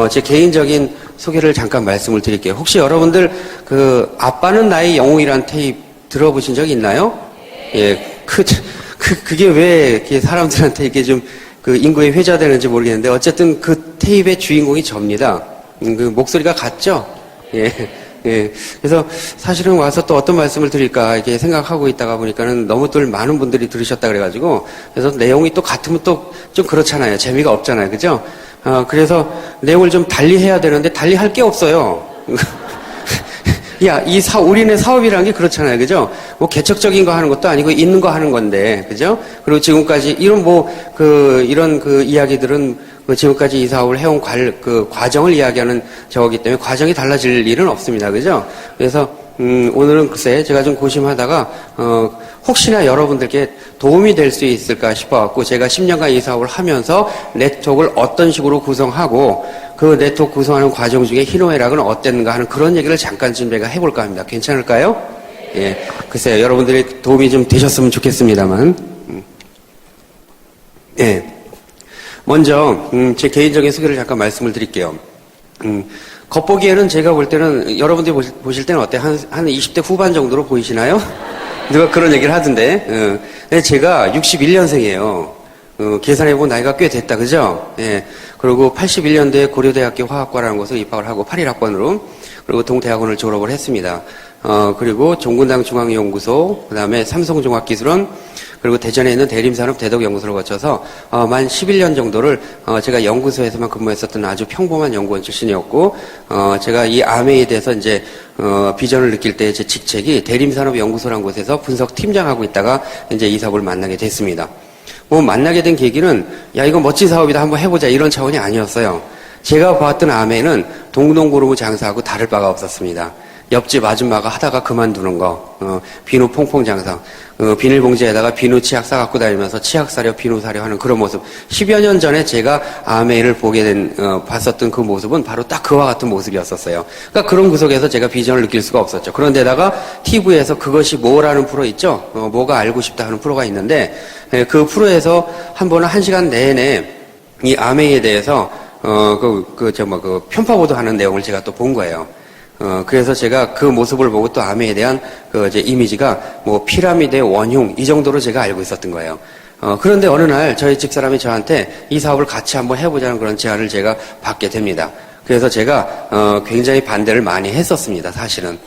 제 개인적인 소개를 잠깐 말씀을 드릴게요. 혹시 여러분들 그 아빠는 나의 영웅이란 테이프 들어보신 적 있나요? 예, 그게 왜 이렇게 사람들한테 이게 좀 그 인구에 회자되는지 모르겠는데 어쨌든 그 테이프의 주인공이 접니다. 그 목소리가 같죠? 예. 예. 그래서 사실은 와서 또 어떤 말씀을 드릴까 이렇게 생각하고 있다가 보니까는 너무들 많은 분들이 들으셨다 그래가지고 그래서 내용이 또 같으면 또 좀 그렇잖아요. 재미가 없잖아요. 그죠? 그래서 내용을 좀 달리 해야 되는데 달리 할 게 없어요. 야, 우리네 사업이라는 게 그렇잖아요. 그죠? 뭐 개척적인 거 하는 것도 아니고 있는 거 하는 건데. 그죠? 그리고 지금까지 이런 이야기들은 지금까지 이 사업을 해온 과정을 이야기하는 저거기 때문에 과정이 달라질 일은 없습니다. 그죠? 그래서, 오늘은 글쎄, 제가 좀 고심하다가, 혹시나 여러분들께 도움이 될 수 있을까 싶어갖고, 제가 10년간 이 사업을 하면서 네트워크를 어떤 식으로 구성하고, 그 네트워크 구성하는 과정 중에 희노애락은 어땠는가 하는 그런 얘기를 잠깐 좀 제가 해볼까 합니다. 괜찮을까요? 예. 글쎄요, 여러분들이 도움이 좀 되셨으면 좋겠습니다만. 예. 먼저, 제 개인적인 소개를 잠깐 말씀을 드릴게요. 겉보기에는 제가 볼 때는, 여러분들이 보실 때는 어때요? 한 20대 후반 정도로 보이시나요? 누가 그런 얘기를 하던데. 제가 61년생이에요. 계산해보면 나이가 꽤 됐다, 그죠? 예. 그리고 81년도에 고려대학교 화학과라는 곳을 입학을 하고 81학번으로, 그리고 동대학원을 졸업을 했습니다. 그리고 종군당 중앙연구소, 그 다음에 삼성종합기술원, 그리고 대전에 있는 대림산업 대덕연구소를 거쳐서 만 11년 정도를 제가 연구소에서만 근무했었던 아주 평범한 연구원 출신이었고 제가 이 아메에 대해서 이제 비전을 느낄 때 제 직책이 대림산업연구소라는 곳에서 분석팀장하고 있다가 이제 이 사업을 만나게 됐습니다. 뭐 만나게 된 계기는 야 이거 멋진 사업이다 한번 해보자 이런 차원이 아니었어요. 제가 봤던 아메는 동동구르무 장사하고 다를 바가 없었습니다. 옆집 아줌마가 하다가 그만두는 거, 비누 퐁퐁 장사, 비닐봉지에다가 비누 치약 싸갖고 다니면서 치약 사려, 비누 사려 하는 그런 모습. 10여 년 전에 제가 아메이를 봤었던 그 모습은 바로 딱 그와 같은 모습이었었어요. 그러니까 그런 구석에서 제가 비전을 느낄 수가 없었죠. 그런데다가 TV에서 그것이 뭐라는 프로 있죠? 뭐가 알고 싶다 하는 프로가 있는데, 그 프로에서 한 번은 1시간 내내 이 아메이에 대해서, 편파 보도하는 내용을 제가 또 본 거예요. 그래서 제가 그 모습을 보고 또 아메에 대한 이미지가 뭐 피라미드의 원흉 이 정도로 제가 알고 있었던 거예요. 그런데 어느 날 저희 집사람이 저한테 이 사업을 같이 한번 해보자는 그런 제안을 제가 받게 됩니다. 그래서 제가 굉장히 반대를 많이 했었습니다. 사실은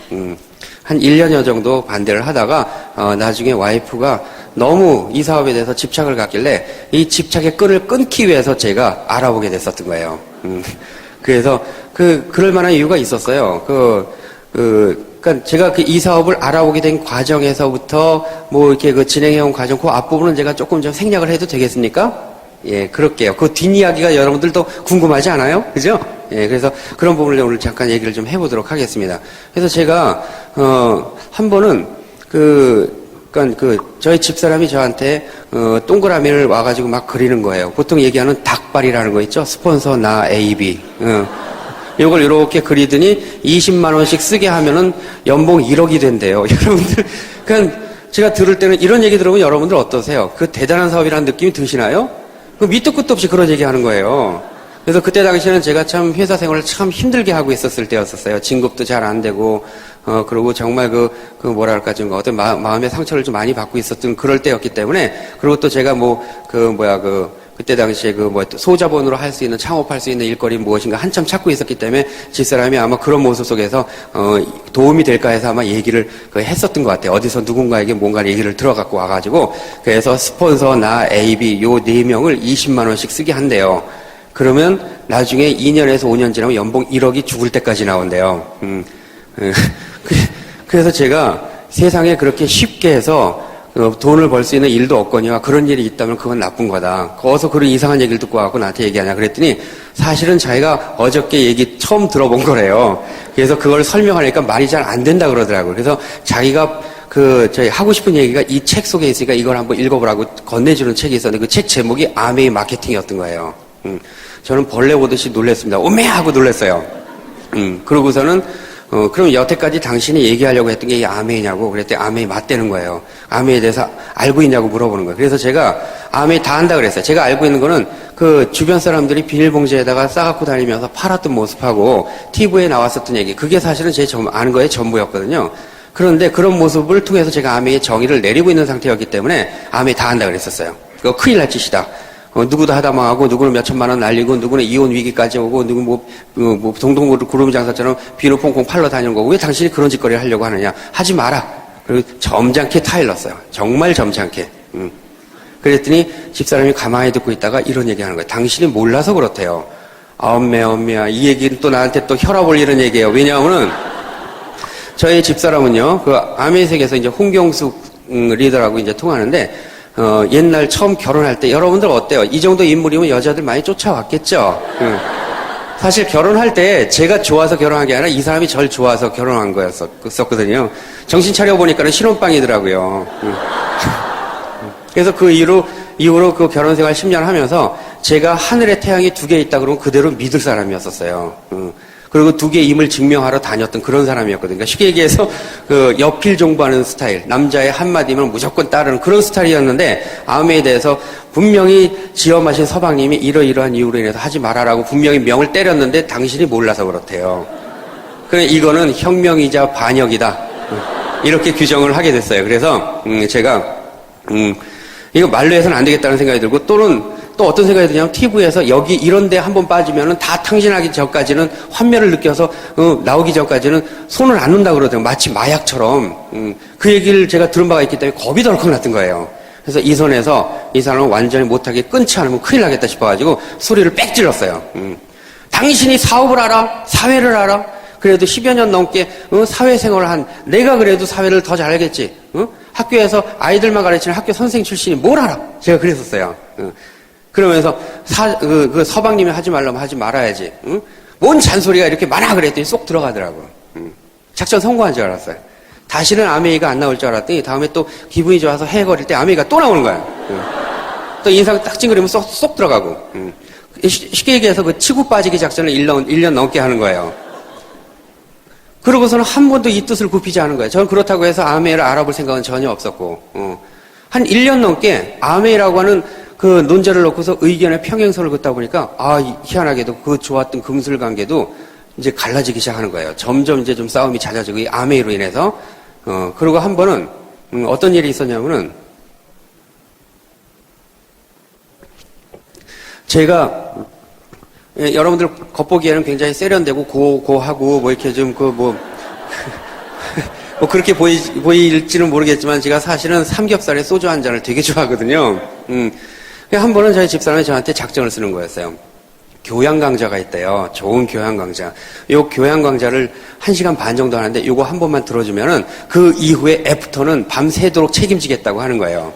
한 1년여 정도 반대를 하다가 나중에 와이프가 너무 이 사업에 대해서 집착을 갖길래 이 집착의 끈을 끊기 위해서 제가 알아보게 됐었던 거예요. 그래서 그럴 만한 이유가 있었어요. 그러니까 제가 이 사업을 알아보게 된 과정에서부터 뭐 이렇게 진행해온 과정, 그 앞부분은 제가 조금 좀 생략을 해도 되겠습니까? 예, 그럴게요. 그 뒷이야기가 여러분들도 궁금하지 않아요? 그죠? 예, 그래서 그런 부분을 오늘 잠깐 얘기를 좀 해보도록 하겠습니다. 그래서 제가, 한 번은 저희 집사람이 저한테, 동그라미를 와가지고 막 그리는 거예요. 보통 얘기하는 닭발이라는 거 있죠? 스폰서 나 AB. 이걸 이렇게 그리더니 20만원씩 쓰게 하면은 연봉 1억이 된대요. 여러분들, 제가 들을 때는 이런 얘기 들으면 여러분들 어떠세요? 그 대단한 사업이라는 느낌이 드시나요? 그 밑도 끝도 없이 그런 얘기 하는 거예요. 그래서 그때 당시에는 제가 참 회사 생활을 참 힘들게 하고 있었을 때였었어요. 진급도 잘 안 되고, 그리고 정말 뭐랄까, 좀 어떤 마음의 상처를 좀 많이 받고 있었던 그럴 때였기 때문에, 그리고 또 제가 그때 당시에 소자본으로 할 수 있는, 창업할 수 있는 일거리 무엇인가 한참 찾고 있었기 때문에 집사람이 아마 그런 모습 속에서, 도움이 될까 해서 아마 얘기를 했었던 것 같아요. 어디서 누군가에게 뭔가 얘기를 들어갖고 와가지고, 그래서 스폰서, 나, AB, 요 4명을 20만원씩 쓰게 한대요. 그러면 나중에 2년에서 5년 지나면 연봉 1억이 죽을 때까지 나온대요. 그래서 제가 세상에 그렇게 쉽게 해서 돈을 벌 수 있는 일도 없거니와 그런 일이 있다면 그건 나쁜 거다. 어디서 그런 이상한 얘기를 듣고 와갖고 나한테 얘기하냐 그랬더니 사실은 자기가 어저께 얘기 처음 들어본 거래요. 그래서 그걸 설명하니까 말이 잘 안 된다 그러더라고요. 그래서 자기가 하고 싶은 얘기가 이 책 속에 있으니까 이걸 한번 읽어보라고 건네주는 책이 있었는데 그 책 제목이 아메이 마케팅이었던 거예요. 저는 벌레 보듯이 놀랐습니다. 오메! 하고 놀랐어요. 그러고서는 그럼 여태까지 당신이 얘기하려고 했던 게 이 아메이냐고 그랬더니 아메이 맞대는 거예요. 아메이에 대해서 알고 있냐고 물어보는 거예요. 그래서 제가 아메이 다 안다 그랬어요. 제가 알고 있는 거는 그 주변 사람들이 비닐봉지에다가 싸갖고 다니면서 팔았던 모습하고 TV에 나왔었던 얘기, 그게 사실은 제 아는 거의 전부였거든요. 그런데 그런 모습을 통해서 제가 아메이의 정의를 내리고 있는 상태였기 때문에 아메이 다 안다 그랬었어요. 그거 큰일 날 짓이다. 누구도 하다 망하고, 누구는 몇 천만 원 날리고, 누구는 이혼 위기까지 오고, 누구 동동구루 구름 장사처럼 비누 퐁퐁 팔러 다니는 거고, 왜 당신이 그런 짓거리를 하려고 하느냐? 하지 마라. 그리고 점잖게 타일렀어요. 정말 점잖게. 그랬더니 집사람이 가만히 듣고 있다가 이런 얘기 하는 거예요. 당신이 몰라서 그렇대요. 엄매야. 이 얘기는 또 나한테 또 혈압 올리는 얘기예요. 왜냐하면은, 저희 집사람은요, 그 아메이색에서 이제 홍경숙 리더라고 이제 통하는데, 옛날 처음 결혼할 때, 여러분들 어때요? 이 정도 인물이면 여자들 많이 쫓아왔겠죠? 사실 결혼할 때 제가 좋아서 결혼한 게 아니라 이 사람이 절 좋아서 결혼한 거였었거든요. 정신 차려보니까는 신혼방이더라고요. 그래서 그 이후로 그 결혼 생활 10년 하면서 제가 하늘에 태양이 2개 있다 그러면 그대로 믿을 사람이었었어요. 그리고 2개 임을 증명하러 다녔던 그런 사람이었거든요. 그러니까 쉽게 얘기해서 그 여필 종부하는 스타일, 남자의 한마디면 무조건 따르는 그런 스타일이었는데, 아메에 대해서 분명히 지엄하신 서방님이 이러이러한 이유로 인해서 하지 말아라고 분명히 명을 때렸는데 당신이 몰라서 그렇대요. 그래, 이거는 혁명이자 반역이다. 이렇게 규정을 하게 됐어요. 그래서 제가 이거 말로 해서는 안 되겠다는 생각이 들고, 또는 또 어떤 생각이 드냐면, TV에서 여기 이런 데 한번 빠지면은 다 탕진하기 전까지는 환멸을 느껴서 나오기 전까지는 손을 안 놓는다 그러더라고요. 마치 마약처럼. 그 얘기를 제가 들은 바가 있기 때문에 겁이 덜컥 났던 거예요. 그래서 이 선에서 이 사람을 완전히 못하게 끊지 않으면 큰일 나겠다 싶어가지고 소리를 빽 질렀어요. 당신이 사업을 알아? 사회를 알아? 그래도 10여 년 넘게 사회생활을 한 내가 그래도 사회를 더 잘 알겠지. 학교에서 아이들만 가르치는 학교 선생 출신이 뭘 알아? 제가 그랬었어요. 그러면서 그 서방님이 하지 말라면 하지 말아야지. 뭔 잔소리가 이렇게 많아 그랬더니 쏙 들어가더라고. 작전 성공한 줄 알았어요. 다시는 아메이가 안 나올 줄 알았더니 다음에 또 기분이 좋아서 해거릴 때 아메이가 또 나오는 거야. 또 인상 딱 찡그리면 쏙 들어가고. 쉽게 얘기해서 그 치고 빠지기 작전을 1년 넘게 하는 거예요. 그러고서는 한 번도 이 뜻을 굽히지 않은 거예요. 저는 그렇다고 해서 아메이를 알아볼 생각은 전혀 없었고, 한 1년 넘게 아메이라고 하는 그 논제를 놓고서 의견의 평행선을 긋다 보니까, 희한하게도 그 좋았던 금술 관계도 이제 갈라지기 시작하는 거예요. 점점 이제 좀 싸움이 잦아지고, 이 아메이로 인해서. 그리고 한 번은, 어떤 일이 있었냐면은, 제가, 여러분들 겉보기에는 굉장히 세련되고 고하고, 뭐 이렇게 좀 뭐 그렇게 보일지는 모르겠지만, 제가 사실은 삼겹살에 소주 한 잔을 되게 좋아하거든요. 한 번은 저희 집사람이 저한테 작정을 쓰는 거였어요. 교양 강좌가 있대요. 좋은 교양 강좌. 요 교양 강좌를 1시간 반 정도 하는데 요거 한 번만 들어주면은 그 이후에 애프터는 밤새도록 책임지겠다고 하는 거예요.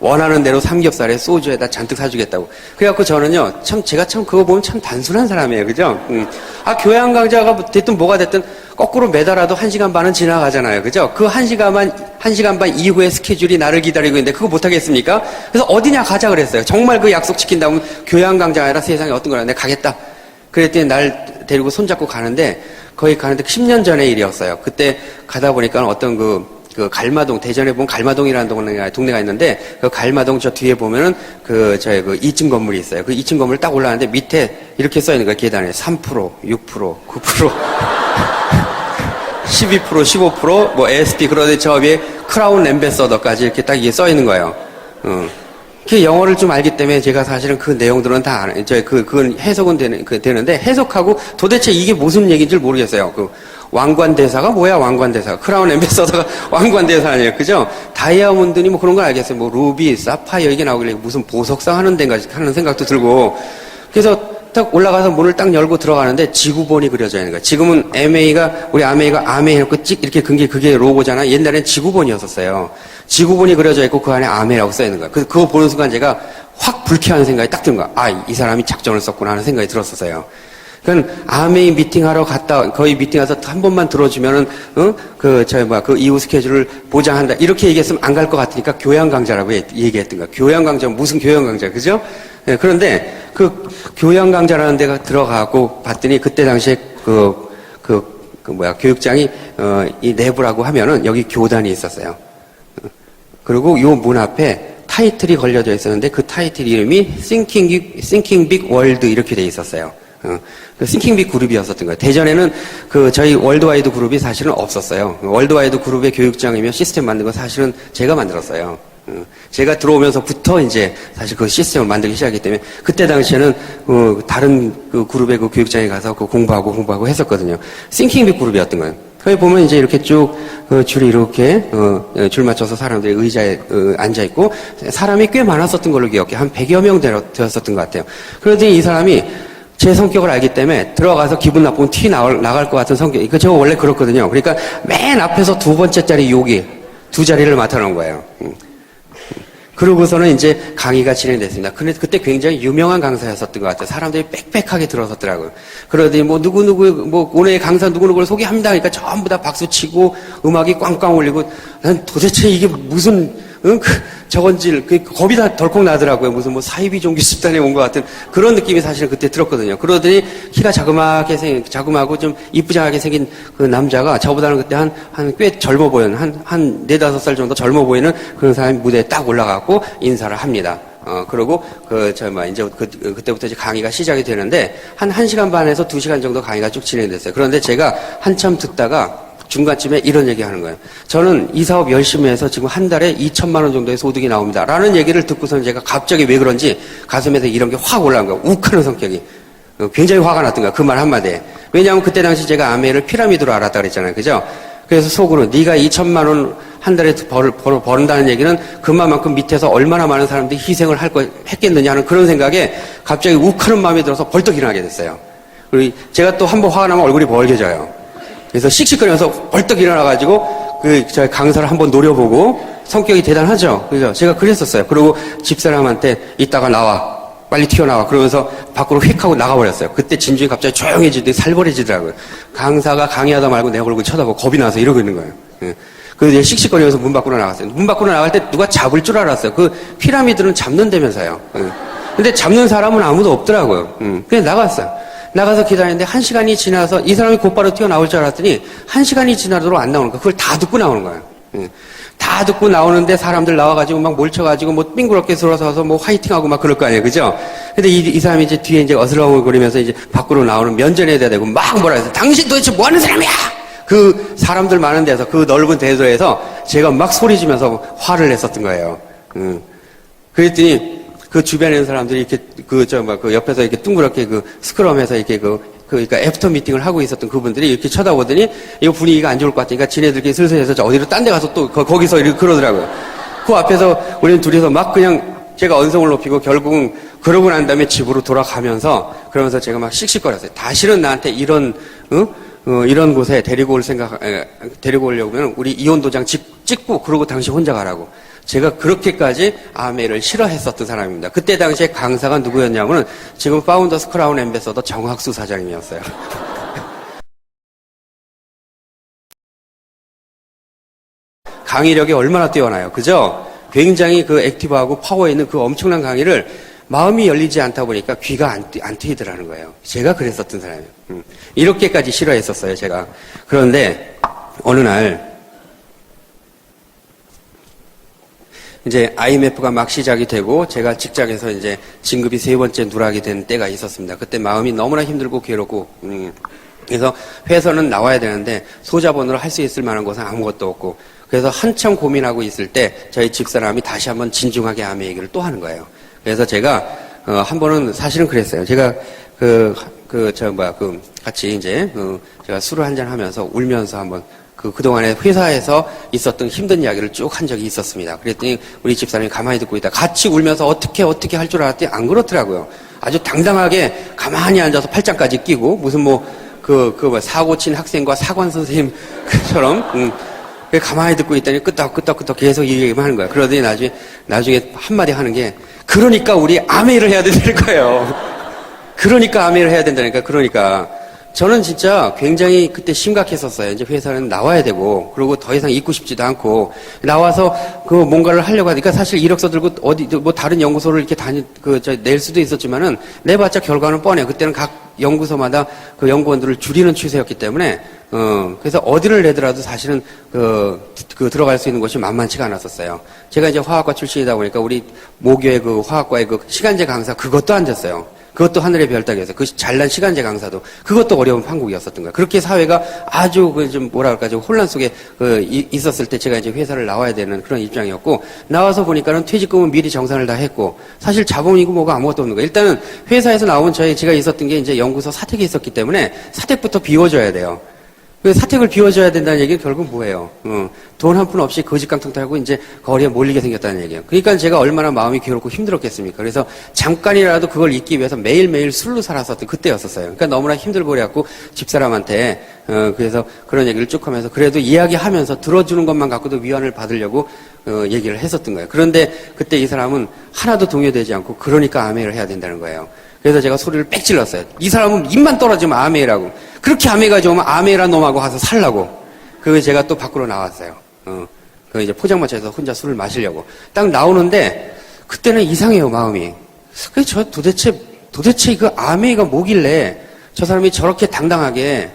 원하는 대로 삼겹살에 소주에다 잔뜩 사주겠다고. 그래갖고 저는요, 제가 그거 보면 참 단순한 사람이에요. 그죠? 교양 강좌가 됐든 뭐가 됐든 거꾸로 매달아도 1시간 반은 지나가잖아요. 그죠? 그 1시간 반 이후의 스케줄이 나를 기다리고 있는데 그거 못하겠습니까? 그래서 어디냐 가자 그랬어요. 정말 그 약속 지킨다면 교양 강좌 아니라 세상에 어떤 거라 내가 가겠다. 그랬더니 날 데리고 손잡고 가는데, 거기 가는데 10년 전의 일이었어요. 그때 가다 보니까 어떤 그 갈마동, 대전에 보면 갈마동이라는 동네가 있는데, 그 갈마동 저 뒤에 보면은 저희 2층 건물이 있어요. 그 2층 건물 딱 올라가는데 밑에 이렇게 써 있는 거예요. 계단에 3%, 6%, 9%, 12%, 15%, 뭐 SP, 그러더니 저 위에 크라운 앰베서더까지 이렇게 딱 이게 써 있는 거예요. 그 영어를 좀 알기 때문에 제가 사실은 그 내용들은 다 그건 해석은 되는데, 해석하고 도대체 이게 무슨 얘기인지 모르겠어요. 왕관대사가 뭐야, 왕관대사. 크라운 앰베서더가 왕관대사 아니에요. 그죠? 다이아몬드니 뭐 그런 건 알겠어요. 뭐 루비, 사파이어 이게 나오길래 무슨 보석상 하는 데인가 하는 생각도 들고. 그래서 딱 올라가서 문을 딱 열고 들어가는데 지구본이 그려져 있는 거야. 지금은 우리 아메이가 아메이 해놓고 찍 이렇게 그게 로고잖아. 옛날엔 지구본이었었어요. 지구본이 그려져 있고 그 안에 아메이라고 써 있는 거야. 그거 보는 순간 제가 확 불쾌한 생각이 딱 든 거야. 이 사람이 작전을 썼구나 하는 생각이 들었었어요. 그러니까 아메이 미팅하러 거의 미팅 가서 한 번만 들어주면은 그 이후 스케줄을 보장한다 이렇게 얘기했으면 안 갈 것 같으니까 교양 강좌라고 얘기했던 거야. 교양 강좌 무슨 교양 강좌, 그죠? 네, 그런데 그 교양 강좌라는 데가 들어가고 봤더니 그때 당시에 교육장이, 이 내부라고 하면은 여기 교단이 있었어요. 그리고 요 문 앞에 타이틀이 걸려져 있었는데 그 타이틀 이름이 Thinking Big World 이렇게 돼 있었어요. 그 Thinking Big 그룹이었었던 거예요. 대전에는 저희 월드와이드 그룹이 사실은 없었어요. 월드와이드 그룹의 교육장이며 시스템 만든 거 사실은 제가 만들었어요. 제가 들어오면서부터 이제 사실 그 시스템을 만들기 시작했기 때문에 그때 당시에는 다른 그 그룹의 그 교육장에 가서 공부하고 했었거든요. Thinking Big 그룹이었던 거예요. 거기 보면 이제 이렇게 쭉 줄이 이렇게 줄 맞춰서 사람들이 의자에 앉아 있고 사람이 꽤 많았었던 걸로 기억해. 한 100여 명 되었었던 것 같아요. 그러더니 이 사람이 제 성격을 알기 때문에 들어가서 기분 나쁘면 나갈 것 같은 성격. 제가 원래 그렇거든요. 그러니까 맨 앞에서 두 번째 자리 여기 두 자리를 맡아놓은 거예요. 그러고서는 이제 강의가 진행됐습니다. 근데 그때 굉장히 유명한 강사였었던 것 같아요. 사람들이 빽빽하게 들어섰더라고요. 그러더니 오늘의 강사 누구누구를 소개합니다. 그러니까 전부 다 박수 치고 음악이 꽝꽝 울리고 난 도대체 이게 무슨, 저건지, 겁이 다 덜컥 나더라고요. 무슨 사이비 종교 집단에 온 것 같은 그런 느낌이 사실은 그때 들었거든요. 그러더니 키가 자그마하고 좀 이쁘장하게 생긴 그 남자가 저보다는 그때 꽤 젊어 보이는, 한 4-5살 정도 젊어 보이는 그런 사람이 무대에 딱 올라가고 인사를 합니다. 그리고 그때부터 이제 강의가 시작이 되는데, 한 1시간 반에서 2시간 정도 강의가 쭉 진행됐어요. 그런데 제가 한참 듣다가 중간쯤에 이런 얘기 하는 거예요. 저는 이 사업 열심히 해서 지금 한 달에 2천만 원 정도의 소득이 나옵니다. 라는 얘기를 듣고서는 제가 갑자기 왜 그런지 가슴에서 이런 게 확 올라온 거예요. 욱하는 성격이. 굉장히 화가 났던 거야. 그 말 한마디에. 왜냐하면 그때 당시 제가 아메이를 피라미드로 알았다 그랬잖아요. 그죠? 그래서 속으로 네가 2천만 원 한 달에 버는다는 얘기는 그만큼 밑에서 얼마나 많은 사람들이 희생을 했겠느냐 하는 그런 생각에 갑자기 욱하는 마음이 들어서 벌떡 일어나게 됐어요. 그리고 제가 또 한 번 화가 나면 얼굴이 벌개져요. 그래서 씩씩거리면서 벌떡 일어나가지고 저희 강사를 한번 노려보고 성격이 대단하죠. 그죠? 제가 그랬었어요. 그리고 집사람한테 이따가 나와. 빨리 튀어나와. 그러면서 밖으로 휙 하고 나가버렸어요. 그때 진중이 갑자기 조용해지더니 살벌해지더라고요. 강사가 강의하다 말고 내 얼굴 쳐다보고 겁이 나서 이러고 있는 거예요. 그래서 씩씩거리면서 문 밖으로 나갔어요. 문 밖으로 나갈 때 누가 잡을 줄 알았어요. 그 피라미드는 잡는다면서요. 근데 잡는 사람은 아무도 없더라고요. 그냥 나갔어요. 나가서 기다리는데 1시간이 지나서 이 사람이 곧바로 튀어나올 줄 알았더니 1시간이 지나도록 안 나오는 거예요. 그걸 다 듣고 나오는 거예요. 다 듣고 나오는데 사람들 나와가지고 막 몰쳐가지고 삥그렇게 들어서서 화이팅하고 막 그럴 거 아니에요. 그죠? 근데 이 사람이 이제 뒤에 이제 어슬렁거리면서 이제 밖으로 나오는 면전에 대야 되고 막 뭐라 해서 당신 도대체 뭐 하는 사람이야! 그 사람들 많은 데서 그 넓은 대도에서 제가 막 소리 지면서 화를 냈었던 거예요. 그랬더니 그 주변에 있는 사람들이 이렇게 그 옆에서 이렇게 둥그렇게 스크럼에서 이렇게 그러니까 애프터 미팅을 하고 있었던 그분들이 이렇게 쳐다보더니 이거 분위기가 안 좋을 것 같으니까 지네들끼리 슬슬 해서 어디로 딴 데 가서 또 거기서 이렇게 그러더라고요. 그 앞에서 우리는 둘이서 막 그냥 제가 언성을 높이고 결국은 그러고 난 다음에 집으로 돌아가면서 그러면서 제가 막 씩씩거렸어요. 다시는 나한테 이런 곳에 데리고 오려고 하면 우리 이혼 도장 찍고 그러고 당신 혼자 가라고. 제가 그렇게까지 아메를 싫어했었던 사람입니다. 그때 당시에 강사가 누구였냐면은 지금 파운더스 크라운 앰베서더 정학수 사장님이었어요. 강의력이 얼마나 뛰어나요. 그죠? 굉장히 액티브하고 파워 있는 그 엄청난 강의를 마음이 열리지 않다 보니까 귀가 안 트이더라는 거예요. 제가 그랬었던 사람이에요. 이렇게까지 싫어했었어요, 제가. 그런데 어느 날 이제 IMF가 막 시작이 되고 제가 직장에서 이제 진급이 3번째 누락이 된 때가 있었습니다. 그때 마음이 너무나 힘들고 괴롭고 그래서 회사는 나와야 되는데 소자본으로 할 수 있을 만한 곳은 아무것도 없고 그래서 한참 고민하고 있을 때 저희 집사람이 다시 한번 진중하게 아메 얘기를 또 하는 거예요. 그래서 제가 한 번은 사실은 그랬어요. 제가 같이 이제 제가 술을 한잔 하면서 울면서 한번 그동안에 회사에서 있었던 힘든 이야기를 쭉 한 적이 있었습니다. 그랬더니 우리 집사람이 가만히 듣고 있다 같이 울면서 어떻게 할 줄 알았더니 안 그렇더라고요. 아주 당당하게 가만히 앉아서 팔짱까지 끼고 무슨 사고 친 학생과 사관 선생님처럼 가만히 듣고 있더니 끄떡끄떡 계속 이 얘기만 하는 거야. 그러더니 나중에 한마디 하는 게 그러니까 우리 아메이를 해야 된다는 거예요. 그러니까 아메이를 해야 된다니까. 그러니까 저는 진짜 굉장히 그때 심각했었어요. 이제 회사는 나와야 되고, 그리고 더 이상 있고 싶지도 않고, 나와서 뭔가를 하려고 하니까 사실 이력서 들고 다른 연구소를 이렇게 낼 수도 있었지만은, 내봤자 결과는 뻔해요. 그때는 연구소마다 그 연구원들을 줄이는 추세였기 때문에, 그래서 어디를 내더라도 사실은 들어갈 수 있는 곳이 만만치가 않았었어요. 제가 이제 화학과 출신이다 보니까 우리 모교의 그 화학과의 그 시간제 강사 그것도 안 됐어요. 그것도 하늘의 별 따기였어요. 그 잘난 시간제 강사도 그것도 어려운 판국이었었던 거예요. 그렇게 사회가 아주 좀 뭐랄까 좀 혼란 속에 있었을 때 제가 이제 회사를 나와야 되는 그런 입장이었고, 나와서 보니까는 퇴직금은 미리 정산을 다 했고 사실 자본이고 뭐가 아무것도 없는 거예요. 일단은 회사에서 나온 제가 있었던 게 이제 연구소 사택이 있었기 때문에 사택부터 비워줘야 돼요. 그 사택을 비워줘야 된다는 얘기는 결국 뭐예요? 돈 한 푼 없이 거짓깡통 타고 이제 거리에 몰리게 생겼다는 얘기예요. 그러니까 제가 얼마나 마음이 괴롭고 힘들었겠습니까? 그래서 잠깐이라도 그걸 잊기 위해서 매일매일 술로 살았었던 그때였었어요. 그러니까 너무나 힘들고 그래갖고 집사람한테, 그래서 그런 얘기를 쭉 하면서 그래도 이야기하면서 들어주는 것만 갖고도 위안을 받으려고 얘기를 했었던 거예요. 그런데 그때 이 사람은 하나도 동요되지 않고 그러니까 아멘을 해야 된다는 거예요. 그래서 제가 소리를 빽 질렀어요. 이 사람은 입만 떨어지면 아멘이라고. 그렇게 아메가 좋으면 아메란 놈하고 가서 살라고. 그거 제가 또 밖으로 나왔어요. 그 이제 포장마차에서 혼자 술을 마시려고. 딱 나오는데, 그때는 이상해요, 마음이. 그래서 저 도대체 그 아메가 뭐길래 저 사람이 저렇게 당당하게,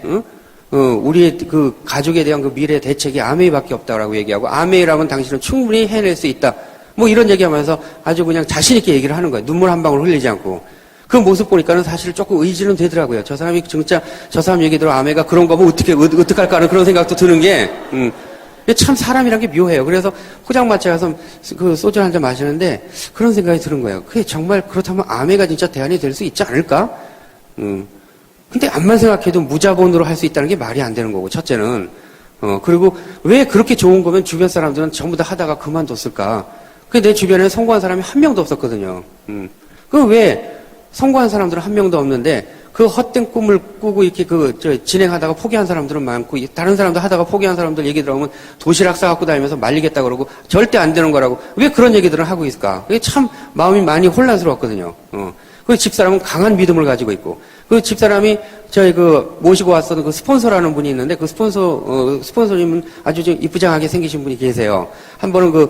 우리의 그 가족에 대한 그 미래 대책이 아메이밖에 없다라고 얘기하고, 아메이라면 당신은 충분히 해낼 수 있다. 뭐 이런 얘기하면서 아주 그냥 자신있게 얘기를 하는 거예요. 눈물 한 방울 흘리지 않고. 그 모습 보니까는 사실 조금 의지는 되더라고요. 저 사람이 진짜, 저 사람 얘기대로 아메가 그런 거면 어떡할까 하는 그런 생각도 드는 게, 참 사람이란 게 묘해요. 그래서 포장마차에 가서 그 소주 한 잔 마시는데 그런 생각이 드는 거예요. 그게 정말 그렇다면 아메가 진짜 대안이 될 수 있지 않을까? 근데 암만 생각해도 무자본으로 할 수 있다는 게 말이 안 되는 거고, 첫째는. 그리고 왜 그렇게 좋은 거면 주변 사람들은 전부 다 하다가 그만뒀을까? 내 주변에 성공한 사람이 한 명도 없었거든요. 그 왜 성공한 사람들은 한 명도 없는데 그 헛된 꿈을 꾸고 이렇게 진행하다가 포기한 사람들은 많고, 다른 사람들 하다가 포기한 사람들 얘기 들어보면 도시락 싸갖고 다니면서 말리겠다 그러고 절대 안 되는 거라고 왜 그런 얘기들을 하고 있을까? 그게 참 마음이 많이 혼란스러웠거든요. 그 집사람은 강한 믿음을 가지고 있고, 그 집사람이 저희 모시고 왔었던 그 스폰서라는 분이 있는데, 그 스폰서님은 아주 좀 이쁘장하게 생기신 분이 계세요. 한 번은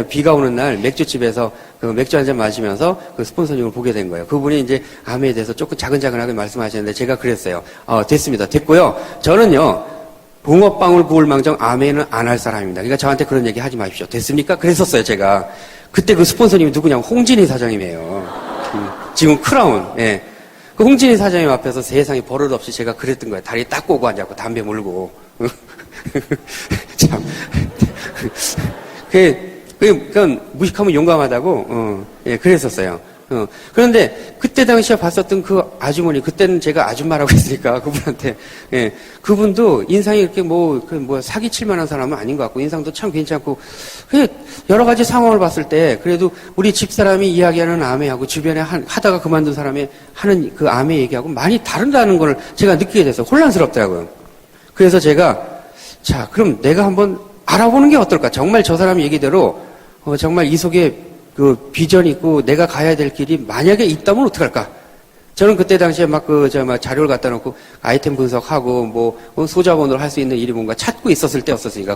비가 오는 날 맥주집에서 맥주 한잔 마시면서 그 스폰서님을 보게 된 거예요. 그분이 이제 암에 대해서 조금 자근자근하게 말씀하셨는데 제가 그랬어요. 됐습니다. 됐고요. 저는요, 붕어빵을 구울 망정 아멘은 안 할 사람입니다. 그러니까 저한테 그런 얘기 하지 마십시오. 됐습니까? 그랬었어요, 제가. 그때 그 스폰서님이 누구냐면 홍진희 사장님이에요. 지금 크라운, 예. 그 홍진희 사장님 앞에서 세상에 버릇없이 제가 그랬던 거예요. 다리 딱 꼬고 앉았고, 담배 물고. 참. 그건 무식하면 용감하다고, 예, 그랬었어요. 그런데 그때 당시에 봤었던 그 아주머니, 그때는 제가 아줌마라고 했으니까 그분한테, 예, 그분도 인상이 이렇게 사기칠 만한 사람은 아닌 것 같고, 인상도 참 괜찮고, 여러 가지 상황을 봤을 때, 그래도 우리 집사람이 이야기하는 아메하고 주변에 하다가 그만둔 사람이 하는 그 아메 얘기하고 많이 다른다는 걸 제가 느끼게 됐어요. 혼란스럽더라고요. 그래서 제가, 자, 그럼 내가 한번 알아보는 게 어떨까? 정말 저 사람 얘기대로, 정말 이 속에 비전이 있고 내가 가야 될 길이 만약에 있다면 어떡할까? 저는 그때 당시에 자료를 갖다 놓고 아이템 분석하고 소자본으로 할 수 있는 일이 뭔가 찾고 있었을 때였었으니까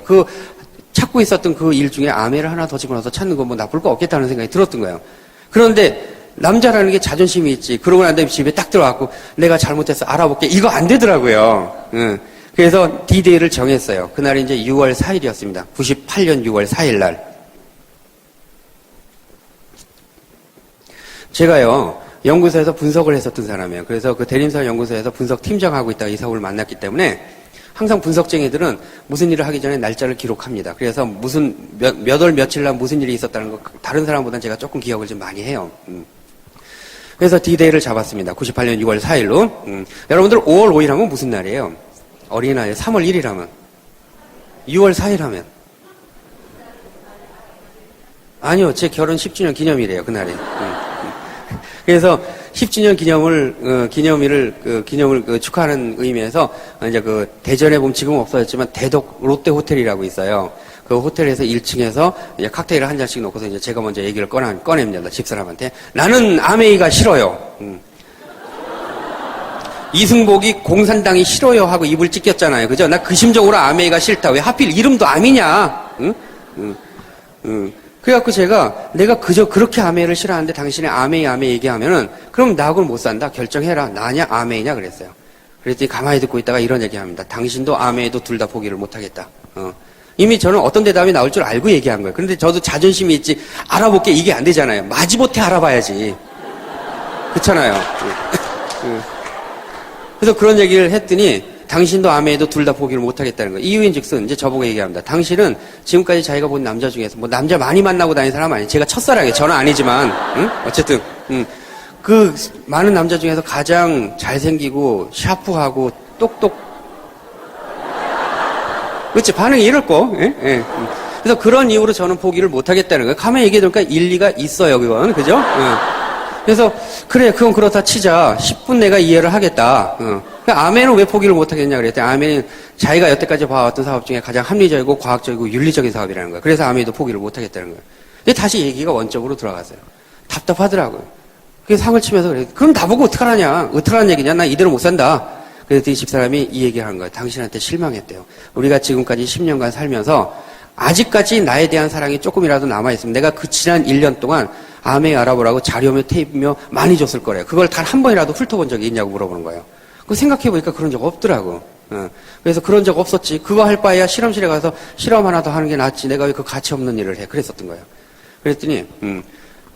찾고 있었던 그 일 중에 아메를 하나 더 집어넣어서 찾는 건 나쁠 거 없겠다는 생각이 들었던 거예요. 그런데 남자라는 게 자존심이 있지. 그러고 난 다음에 집에 딱 들어왔고 내가 잘못해서 알아볼게. 이거 안 되더라고요. 그래서 D-Day를 정했어요. 그날이 이제 6월 4일이었습니다. 98년 6월 4일 날. 제가요, 연구소에서 분석을 했었던 사람이에요. 그래서 그 대림사 연구소에서 분석 팀장하고 있다가 이 사고를 만났기 때문에 항상 분석쟁이들은 무슨 일을 하기 전에 날짜를 기록합니다. 그래서 몇 월 며칠 날 무슨 일이 있었다는 거 다른 사람보다는 제가 조금 기억을 좀 많이 해요. 그래서 D-Day를 잡았습니다. 98년 6월 4일로. 여러분들 5월 5일 하면 무슨 날이에요? 어린이날 3월 1일 하면? 6월 4일 하면? 아니요, 제 결혼 10주년 기념일이에요, 그날이. 그래서 10주년 기념일을 축하하는 의미에서 이제 대전에 보면 지금 없어졌지만 대덕 롯데 호텔이라고 있어요. 그 호텔에서 1층에서 이제 칵테일을 한 잔씩 놓고서 이제 제가 먼저 얘기를 꺼냅니다, 집사람한테. 나는 아메이가 싫어요. 이승복이 공산당이 싫어요 하고 입을 찢겼잖아요. 그죠? 나 그 심정으로 아메이가 싫다. 왜 하필 이름도 아미냐? 그래갖고 내가 그저 그렇게 아메이를 싫어하는데 당신이 아메이 얘기하면은, 그럼 나하고는 못 산다. 결정해라. 나냐, 아메이냐 그랬어요. 그랬더니 가만히 듣고 있다가 이런 얘기 합니다. 당신도 아메이도 둘 다 포기를 못 하겠다. 이미 저는 어떤 대답이 나올 줄 알고 얘기한 거예요. 그런데 저도 자존심이 있지, 알아볼게 이게 안 되잖아요. 마지못해 알아봐야지. 그렇잖아요. 그래서 그런 얘기를 했더니, 당신도 아메이도 둘 다 포기를 못 하겠다는 거예요. 이유인 즉슨, 이제 저보고 얘기합니다. 당신은 지금까지 자기가 본 남자 중에서, 뭐 남자 많이 만나고 다니는 사람 아니에요. 제가 첫사랑이에요. 저는 아니지만, 어쨌든, 그 많은 남자 중에서 가장 잘생기고, 샤프하고, 똑똑, 그렇지, 반응이 이럴 거. 예? 예. 그래서 그런 이유로 저는 포기를 못 하겠다는 거예요. 가만히 얘기해보니까 일리가 있어요, 그건. 그죠? 예. 그래서, 그래, 그건 그렇다 치자. 10분 내가 이해를 하겠다. 아멘은 왜 포기를 못 하겠냐 그랬더니, 아멘은 자기가 여태까지 봐왔던 사업 중에 가장 합리적이고 과학적이고 윤리적인 사업이라는 거예요. 그래서 아멘도 포기를 못 하겠다는 거예요. 근데 다시 얘기가 원적으로 돌아갔어요. 답답하더라고요. 그래서 상을 치면서 그래요. 그럼 나보고 어떡하라냐? 어떡하라는 얘기냐? 나 이대로 못 산다. 그랬더니 집사람이 이 얘기를 한 거예요. 당신한테 실망했대요. 우리가 지금까지 10년간 살면서 아직까지 나에 대한 사랑이 조금이라도 남아있으면 내가 그 지난 1년 동안 아메 알아보라고 자료며 테이프며 많이 줬을 거래요. 그걸 단 한 번이라도 훑어본 적이 있냐고 물어보는 거예요. 그 생각해보니까 그런 적 없더라고. 그래서 그런 적 없었지. 그거 할 바에야 실험실에 가서 실험 하나 더 하는 게 낫지. 내가 왜 그 가치 없는 일을 해. 그랬었던 거예요. 그랬더니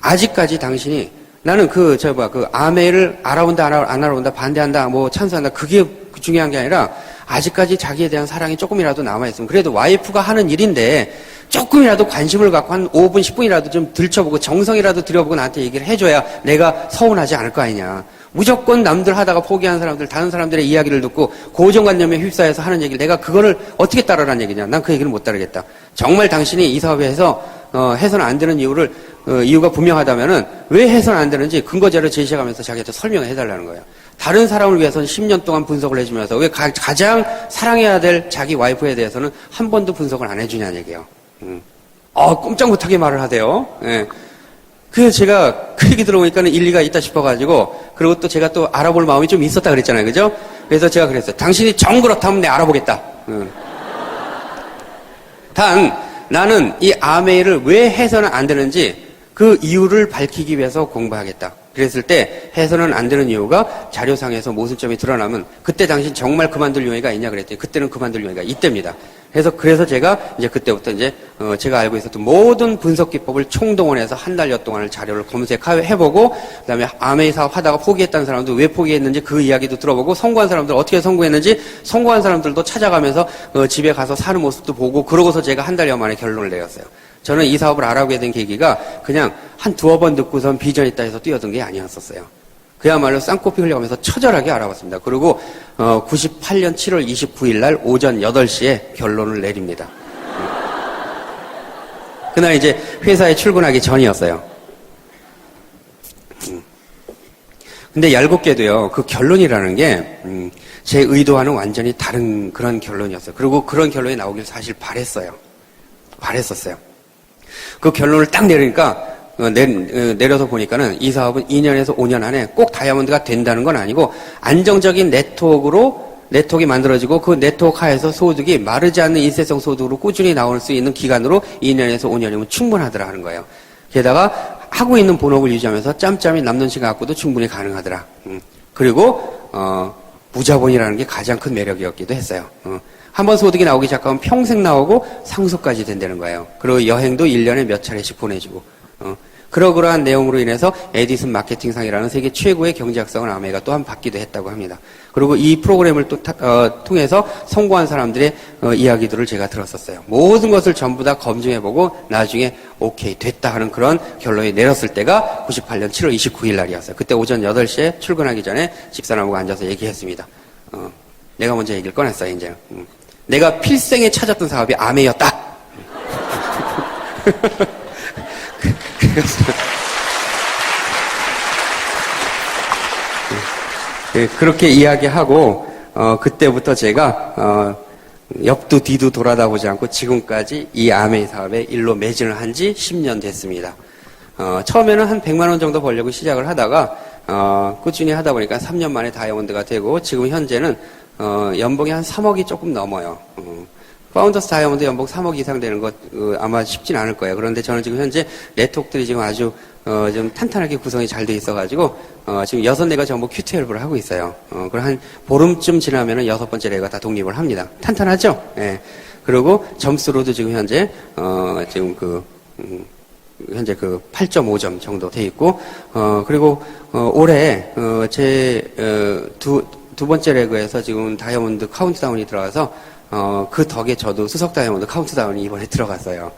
아직까지 당신이 나는 그 아메를 알아본다 안 알아본다 반대한다 뭐 찬성한다 그게 중요한 게 아니라 아직까지 자기에 대한 사랑이 조금이라도 남아있으면 그래도 와이프가 하는 일인데 조금이라도 관심을 갖고 한 5분 10분이라도 좀 들춰보고 정성이라도 들여보고 나한테 얘기를 해줘야 내가 서운하지 않을 거 아니냐. 무조건 남들 하다가 포기한 사람들 다른 사람들의 이야기를 듣고 고정관념에 휩싸여서 하는 얘기를 내가 그거를 어떻게 따르라는 얘기냐. 난 그 얘기를 못 따르겠다. 정말 당신이 이 사업에 해서는 안 되는 이유가 분명하다면은 왜 해서는 안 되는지 근거자료 제시해가면서 자기한테 설명을 해달라는 거예요. 다른 사람을 위해서는 10년 동안 분석을 해주면서 왜 가장 사랑해야 될 자기 와이프에 대해서는 한 번도 분석을 안 해주냐는 얘기예요. 꼼짝 못하게 말을 하대요. 예. 그래서 제가 그 얘기 들어보니까는 일리가 있다 싶어가지고, 그리고 또 제가 또 알아볼 마음이 좀 있었다 그랬잖아요. 그죠? 그래서 제가 그랬어요. 당신이 정 그렇다면 내가 알아보겠다. 단, 나는 이 아메이를 왜 해서는 안 되는지 그 이유를 밝히기 위해서 공부하겠다. 그랬을 때 해서는 안 되는 이유가 자료상에서 모순점이 드러나면 그때 당신 정말 그만둘 용의가 있냐 그랬더니 그때는 그만둘 용의가 이때입니다. 그래서 제가 이제 그때부터 제가 알고 있었던 모든 분석 기법을 총동원해서 한 달여 동안을 자료를 검색해보고 그다음에 아메이 사업 하다가 포기했다는 사람도 왜 포기했는지 그 이야기도 들어보고 성공한 사람들 어떻게 성공했는지 성공한 사람들도 찾아가면서 집에 가서 사는 모습도 보고 그러고서 제가 한 달여 만에 결론을 내렸어요. 저는 이 사업을 알아보게 된 계기가 그냥 한 두어 번 듣고선 비전 있다 해서 뛰어든 게 아니었었어요. 그야말로 쌍코피 흘려가면서 처절하게 알아봤습니다. 그리고 98년 7월 29일 날 오전 8시에 결론을 내립니다. 그날 이제 회사에 출근하기 전이었어요. 근데 얄궂게도요, 그 결론이라는 게 제 의도와는 완전히 다른 그런 결론이었어요. 그리고 그런 결론이 나오길 사실 바랬었어요. 그 결론을 딱 내리니까 내려서 보니까는 이 사업은 2년에서 5년 안에 꼭 다이아몬드가 된다는 건 아니고 안정적인 네트워크가 만들어지고 그 네트워크 하에서 소득이 마르지 않는 일세성 소득으로 꾸준히 나올 수 있는 기간으로 2년에서 5년이면 충분하더라 하는 거예요. 게다가 하고 있는 본업을 유지하면서 짬짬이 남는 시간 갖고도 충분히 가능하더라. 그리고 무자본이라는 게 가장 큰 매력이었기도 했어요. 한번 소득이 나오기 시작하면 평생 나오고 상속까지 된다는 거예요. 그리고 여행도 1년에 몇 차례씩 보내주고 그러한 내용으로 인해서 에디슨 마케팅상이라는 세계 최고의 경제학상을 아메가 또한 받기도 했다고 합니다. 그리고 이 프로그램을 또 통해서 성공한 사람들의 이야기들을 제가 들었었어요. 모든 것을 전부 다 검증해보고 나중에 오케이 됐다 하는 그런 결론이 내렸을 때가 98년 7월 29일 날이었어요. 그때 오전 8시에 출근하기 전에 집사람하고 앉아서 얘기했습니다. 내가 먼저 얘기를 꺼냈어요. 이제 내가 필생에 찾았던 사업이 아메였다. 그렇게 이야기하고 그때부터 제가 옆도 뒤도 돌아다보지 않고 지금까지 이 아메이 사업에 일로 매진을 한 지 10년 됐습니다. 처음에는 한 100만 원 정도 벌려고 시작을 하다가 꾸준히 하다 보니까 3년 만에 다이아몬드가 되고 지금 현재는 연봉이 한 3억이 조금 넘어요. 파운더스 다이아몬드 연봉 3억 이상 되는 것 아마 쉽진 않을 거예요. 그런데 저는 지금 현재 네트워크들이 지금 아주 좀 탄탄하게 구성이 잘 돼 있어가지고 지금 6대가 전부 Q12를 하고 있어요. 그럼 한 보름쯤 지나면은 6번째 레가 다 독립을 합니다. 탄탄하죠? 예. 그리고 점수로도 지금 현재 지금 현재 8.5점 정도 돼 있고 그리고 올해 제 두 번째 레그에서 지금 다이아몬드 카운트다운이 들어가서 그 덕에 저도 수석 다이아몬드 카운트다운이 이번에 들어갔어요.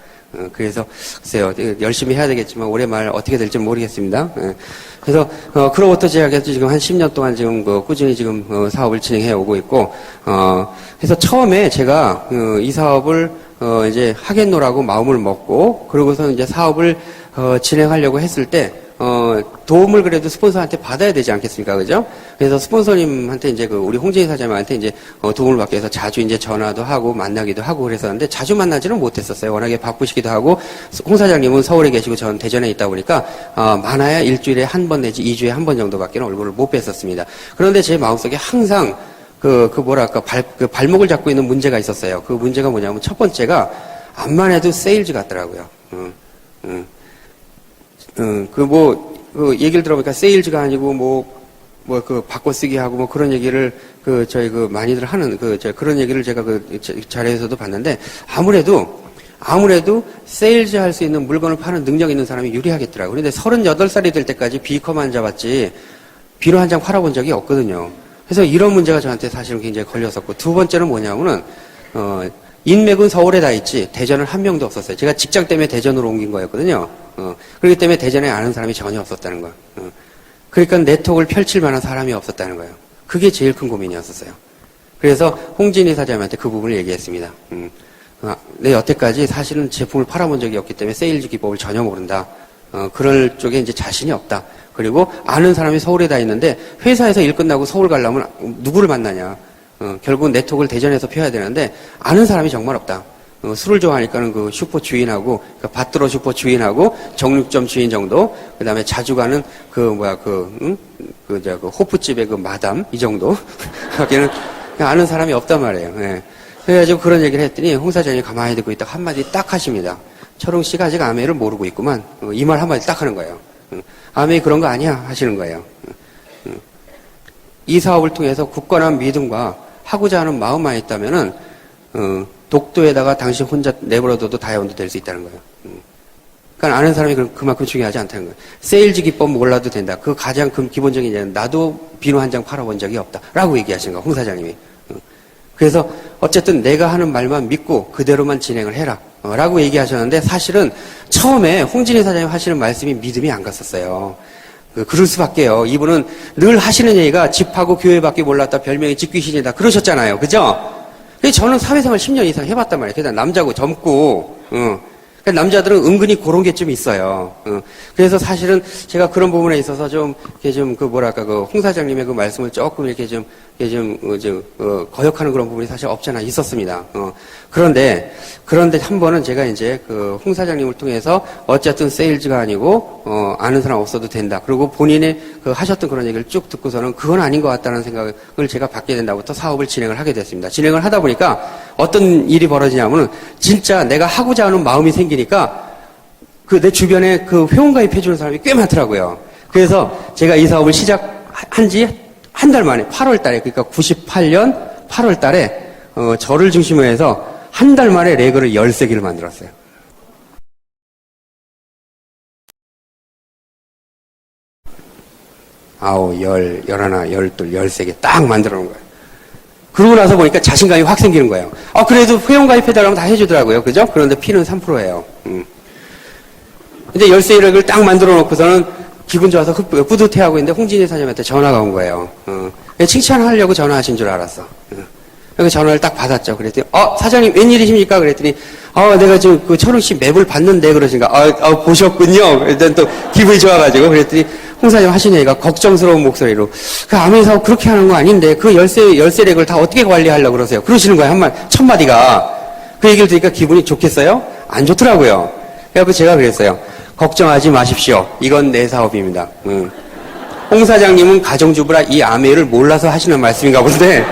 그래서 글쎄요, 열심히 해야 되겠지만 올해 말 어떻게 될지 모르겠습니다. 그래서 그로부터 제가 지금 한 10년 동안 지금 꾸준히 지금 사업을 진행해 오고 있고 그래서 처음에 제가 이 사업을 이제 하겠노라고 마음을 먹고 그러고서 이제 사업을 진행하려고 했을 때 도움을 그래도 스폰서한테 받아야 되지 않겠습니까? 그죠? 그래서 스폰서님한테 이제 우리 홍진희 사장님한테 이제 도움을 받기 위해서 자주 이제 전화도 하고 만나기도 하고 그랬었는데 자주 만나지는 못했었어요. 워낙에 바쁘시기도 하고 홍 사장님은 서울에 계시고 전 대전에 있다 보니까 많아야 일주일에 한 번 내지 2주에 한 번 정도밖에 얼굴을 못 뵀었습니다. 그런데 제 마음속에 항상 뭐랄까 발목을 잡고 있는 문제가 있었어요. 그 문제가 뭐냐면 첫 번째가 암만 해도 세일즈 같더라고요. 얘기를 들어보니까 세일즈가 아니고 바꿔쓰기 하고 그런 얘기를 저희 많이들 하는 그런 얘기를 제가 자리에서도 봤는데 아무래도 세일즈 할 수 있는 물건을 파는 능력 있는 사람이 유리하겠더라고요. 그런데 38살이 될 때까지 B컴만 잡았지 비료 한 장 팔아본 적이 없거든요. 그래서 이런 문제가 저한테 사실은 굉장히 걸렸었고 두 번째는 뭐냐면은 인맥은 서울에 다 있지 대전은 한 명도 없었어요. 제가 직장 때문에 대전으로 옮긴 거였거든요. 그렇기 때문에 대전에 아는 사람이 전혀 없었다는 거예요. 그러니까 네트워크를 펼칠 만한 사람이 없었다는 거예요. 그게 제일 큰 고민이었었어요. 그래서 홍진희 사장님한테 그 부분을 얘기했습니다. 내 여태까지 사실은 제품을 팔아본 적이 없기 때문에 세일즈 기법을 전혀 모른다. 그럴 쪽에 이제 자신이 없다. 그리고 아는 사람이 서울에 다 있는데 회사에서 일 끝나고 서울 가려면 누구를 만나냐. 결국 네트워크를 대전에서 펴야 되는데 아는 사람이 정말 없다. 술을 좋아하니까는 슈퍼 주인하고 밭들어 슈퍼 주인하고 정육점 주인 정도 그 다음에 자주 가는 호프집의 마담 이 정도 밖에는 아는 사람이 없단 말이에요. 예. 그래가지고 그런 얘기를 했더니 홍 사장님이 가만히 듣고 있다가 한마디 딱 하십니다. 철웅 씨가 아직 아메이를 모르고 있구만. 이 말 한마디 딱 하는 거예요. 아메이 그런 거 아니야 하시는 거예요. 이 사업을 통해서 굳건한 믿음과 하고자 하는 마음만 있다면은 독도에다가 당신 혼자 내버려둬도 다이아몬드 될 수 있다는 거예요. 그러니까 아는 사람이 그만큼 중요하지 않다는 거예요. 세일즈 기법 몰라도 된다. 그 가장 기본적인 얘기는 나도 비누 한 장 팔아본 적이 없다. 라고 얘기하시는 거예요. 홍 사장님이. 그래서 어쨌든 내가 하는 말만 믿고 그대로만 진행을 해라. 라고 얘기하셨는데 사실은 처음에 홍진희 사장님 하시는 말씀이 믿음이 안 갔었어요. 그럴 수밖에요. 이분은 늘 하시는 얘기가 집하고 교회밖에 몰랐다. 별명이 집귀신이다. 그러셨잖아요. 그죠? 저는 사회생활 10년 이상 해봤단 말이에요. 게다가 남자고 젊고, 남자들은 은근히 그런 게 좀 있어요. 그래서 사실은 제가 그런 부분에 있어서 홍 사장님의 그 말씀을 조금 이렇게 거역하는 그런 부분이 사실 없잖아 있었습니다. 그런데 한 번은 제가 이제 홍 사장님을 통해서 어쨌든 세일즈가 아니고, 아는 사람 없어도 된다. 그리고 본인의 하셨던 그런 얘기를 쭉 듣고서는 그건 아닌 것 같다는 생각을 제가 받게 된다부터 사업을 진행을 하게 됐습니다. 진행을 하다 보니까 어떤 일이 벌어지냐면은 진짜 내가 하고자 하는 마음이 생기니까 내 주변에 회원가입해주는 사람이 꽤 많더라고요. 그래서 제가 이 사업을 시작한 지 한 달 만에 8월 달에 그러니까 98년 8월 달에 저를 중심으로 해서 한 달 만에 레그를 13개를 만들었어요. 아홉, 열, 열하나, 열둘, 13개 딱 만들어 놓은 거예요. 그러고 나서 보니까 자신감이 확 생기는 거예요. 그래도 회원가입해달라면 다 해주더라고요. 그죠? 그런데 피는 3%예요. 근데 13개를 딱 만들어 놓고서는 기분 좋아서 뿌듯해하고 있는데 홍진희 사장님한테 전화가 온 거예요. 칭찬하려고 전화하신 줄 알았어. 그래서 전화를 딱 받았죠. 그랬더니 사장님 웬일이십니까? 그랬더니 내가 지금 철웅 씨 맵을 봤는데 그러신가. 보셨군요. 일단 또 기분이 좋아가지고 그랬더니 홍 사장님 하신 얘기가 걱정스러운 목소리로 아메이 사업 그렇게 하는 거 아닌데 열쇠렉을 다 어떻게 관리하려고 그러세요? 그러시는 거예요. 첫마디가. 그 얘기를 들으니까 기분이 좋겠어요? 안 좋더라고요. 그래서 제가 그랬어요. 걱정하지 마십시오. 이건 내 사업입니다. 홍 사장님은 가정주부라 이 아메이를 몰라서 하시는 말씀인가 본데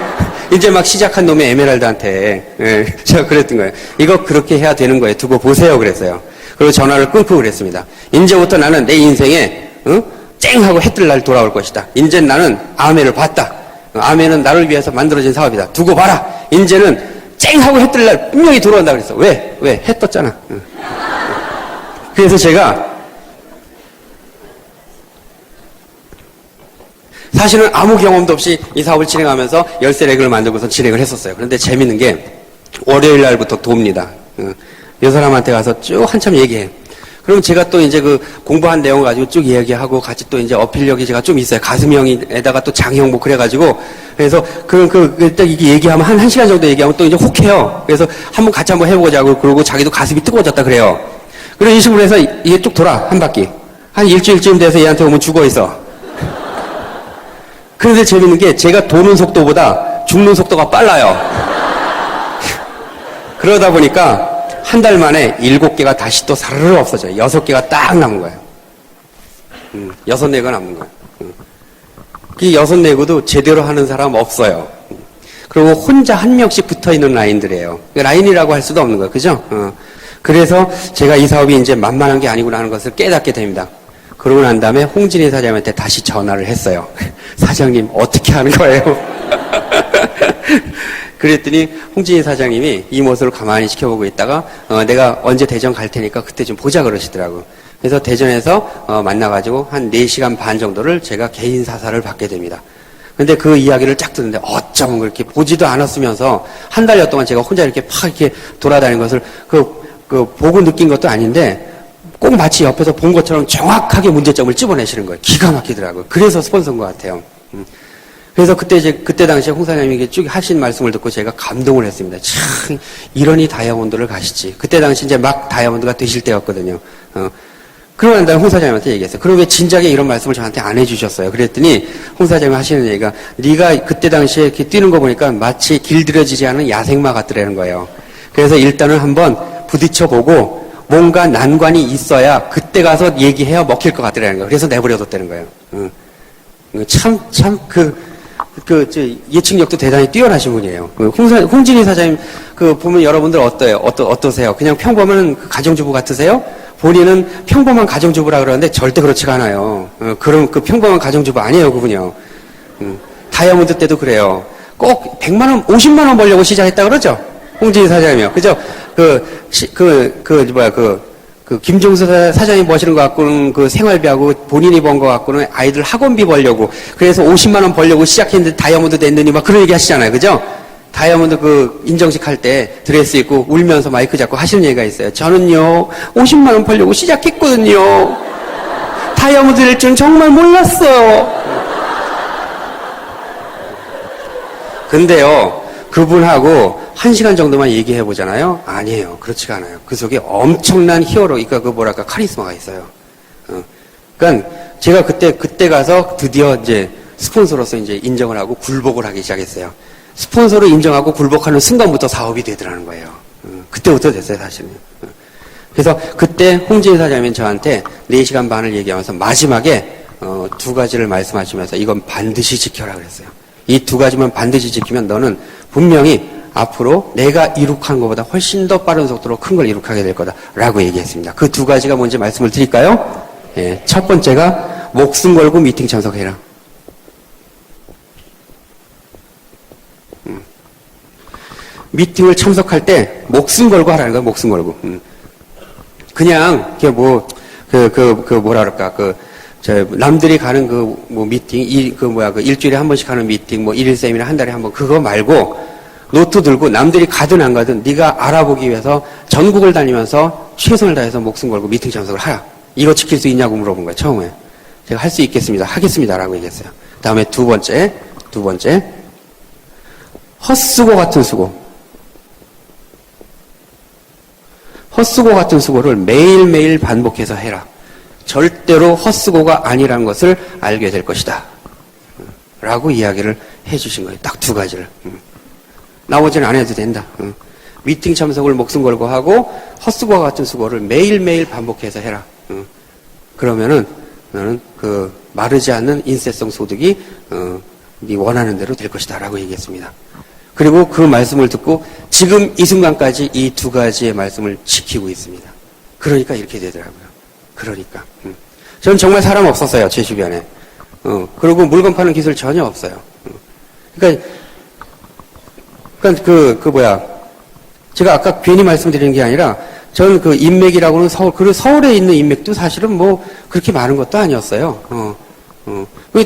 이제 막 시작한 놈의 에메랄드한테, 예, 제가 그랬던 거예요. 이거 그렇게 해야 되는 거예요. 두고 보세요. 그랬어요. 그리고 전화를 끊고 그랬습니다. 이제부터 나는 내 인생에, 쨍 하고 해 뜰 날 돌아올 것이다. 이제 나는 아메를 봤다. 아메는 나를 위해서 만들어진 사업이다. 두고 봐라. 이제는 쨍 하고 해 뜰 날 분명히 돌아온다 그랬어. 왜? 해 떴잖아. 그래서 제가 사실은 아무 경험도 없이 이 사업을 진행하면서 열쇠 렉을 만들고서 진행을 했었어요. 그런데 재밌는 게 월요일 날부터 돕니다. 이 사람한테 가서 쭉 한참 얘기해. 그럼 제가 또 이제 그 공부한 내용 가지고 쭉 이야기하고 같이 또 이제 어필력이 제가 좀 있어요. 가슴형에다가 또 장형 뭐 그래가지고. 그래서 딱 이게 얘기하면 한 시간 정도 얘기하면 또 이제 혹해요. 그래서 한번 같이 한번 해보자고 그러고 자기도 가슴이 뜨거워졌다 그래요. 그런 식으로 해서 이게 쭉 돌아, 한 바퀴. 한 일주일쯤 돼서 얘한테 오면 죽어 있어. 그런데 재밌는 게 제가 도는 속도보다 죽는 속도가 빨라요. 그러다 보니까 한 달 만에 7개가 다시 또 사르르 없어져요. 6개가 딱 남은 거예요. 6내가 남은 거예요. 그 6내고도 제대로 하는 사람 없어요. 그리고 혼자 한 명씩 붙어 있는 라인들이에요. 라인이라고 할 수도 없는 거예요. 그죠? 그래서 제가 이 사업이 이제 만만한 게 아니구나 하는 것을 깨닫게 됩니다. 그러고 난 다음에 홍진희 사장님한테 다시 전화를 했어요. 사장님, 어떻게 하는 거예요? 그랬더니 홍진희 사장님이 이 모습을 가만히 지켜보고 있다가 내가 언제 대전 갈 테니까 그때 좀 보자 그러시더라고요. 그래서 대전에서 만나가지고 한 4시간 반 정도를 제가 개인 사사를 받게 됩니다. 근데 그 이야기를 쫙 듣는데 어쩌면 그렇게 보지도 않았으면서 한 달여 동안 제가 혼자 이렇게 팍 이렇게 돌아다니는 것을 보고 느낀 것도 아닌데 꼭 마치 옆에서 본 것처럼 정확하게 문제점을 찝어내시는 거예요. 기가 막히더라고요. 그래서 스폰서인 것 같아요. 그래서 그때 당시에 홍 사장님이 쭉 하신 말씀을 듣고 제가 감동을 했습니다. 참, 이러니 다이아몬드를 가시지. 그때 당시 이제 막 다이아몬드가 되실 때였거든요. 그러고 난 다음에 홍 사장님한테 얘기했어요. 그럼 왜 진작에 이런 말씀을 저한테 안 해주셨어요? 그랬더니 홍 사장님이 하시는 얘기가 네가 그때 당시에 이렇게 뛰는 거 보니까 마치 길들여지지 않은 야생마 같더라는 거예요. 그래서 일단은 한번 부딪혀보고 뭔가 난관이 있어야 그때 가서 얘기해야 먹힐 것 같더라는 거예요. 그래서 내버려뒀다는 거예요. 예측력도 대단히 뛰어나신 분이에요. 홍진희 사장님, 보면 여러분들 어떠세요? 그냥 평범한 가정주부 같으세요? 본인은 평범한 가정주부라 그러는데 절대 그렇지가 않아요. 그럼 그 평범한 가정주부 아니에요, 그분이요. 다이아몬드 때도 꼭 100만원, 50만원 벌려고 시작했다 그러죠? 홍진희 사장님이요. 그죠? 김종수 사장이 버시는 것 갖고는 그 생활비하고 본인이 번 것 갖고는 아이들 학원비 벌려고 그래서 50만원 벌려고 시작했는데 다이아몬드 됐느니 막 그런 얘기 하시잖아요. 그죠? 다이아몬드 인정식 할 때 드레스 입고 울면서 마이크 잡고 하시는 얘기가 있어요. 저는요, 50만원 벌려고 시작했거든요. 다이아몬드 될 줄은 정말 몰랐어요. 근데요, 그분하고 1시간 정도만 얘기해 보잖아요. 아니에요. 그렇지가 않아요. 그 속에 엄청난 히어로, 그러니까 카리스마가 있어요. 그러니까 제가 그때 가서 드디어 이제 스폰서로서 이제 인정을 하고 굴복을 하기 시작했어요. 스폰서로 인정하고 굴복하는 순간부터 사업이 되더라는 거예요. 그때부터 됐어요, 사실은. 그래서 그때 홍진희 사장님은 저한테 4시간 반을 얘기하면서 마지막에 2가지를 말씀하시면서 이건 반드시 지켜라 그랬어요. 이 2가지만 반드시 지키면 너는 분명히 앞으로 내가 이룩한 것보다 훨씬 더 빠른 속도로 큰 걸 이룩하게 될 거다라고 얘기했습니다. 그 2가지가 뭔지 말씀을 드릴까요? 예, 첫 번째가 목숨 걸고 미팅 참석해라. 미팅을 참석할 때 목숨 걸고 하라는 거예요. 목숨 걸고. 그냥 뭐라 그럴까 남들이 가는 미팅 일주일에 한 번씩 하는 미팅 1일 세미나 한 달에 한 번 그거 말고 노트 들고 남들이 가든 안 가든 네가 알아보기 위해서 전국을 다니면서 최선을 다해서 목숨 걸고 미팅 참석을 하라. 이거 지킬 수 있냐고 물어본 거예요. 처음에. 제가 할 수 있겠습니다. 하겠습니다라고 얘기했어요. 다음에 두 번째 헛수고 같은 수고. 헛수고 같은 수고를 매일매일 반복해서 해라. 절대로 헛수고가 아니라는 것을 알게 될 것이다. 라고 이야기를 해주신 거예요. 딱 2가지를. 나머지는 안 해도 된다. 미팅 참석을 목숨 걸고 하고 헛수고와 같은 수고를 매일매일 반복해서 해라. 그러면은 너는 마르지 않는 인세성 소득이 네 원하는 대로 될 것이다. 라고 얘기했습니다. 그리고 그 말씀을 듣고 지금 이 순간까지 이 두 가지의 말씀을 지키고 있습니다. 그러니까 이렇게 되더라고요. 그러니까. 저는 정말 사람 없었어요, 제 주변에. 그리고 물건 파는 기술 전혀 없어요. 그러니까 제가 아까 괜히 말씀드리는 게 아니라, 저는 그 인맥이라고는 그리고 서울에 있는 인맥도 사실은 뭐 그렇게 많은 것도 아니었어요.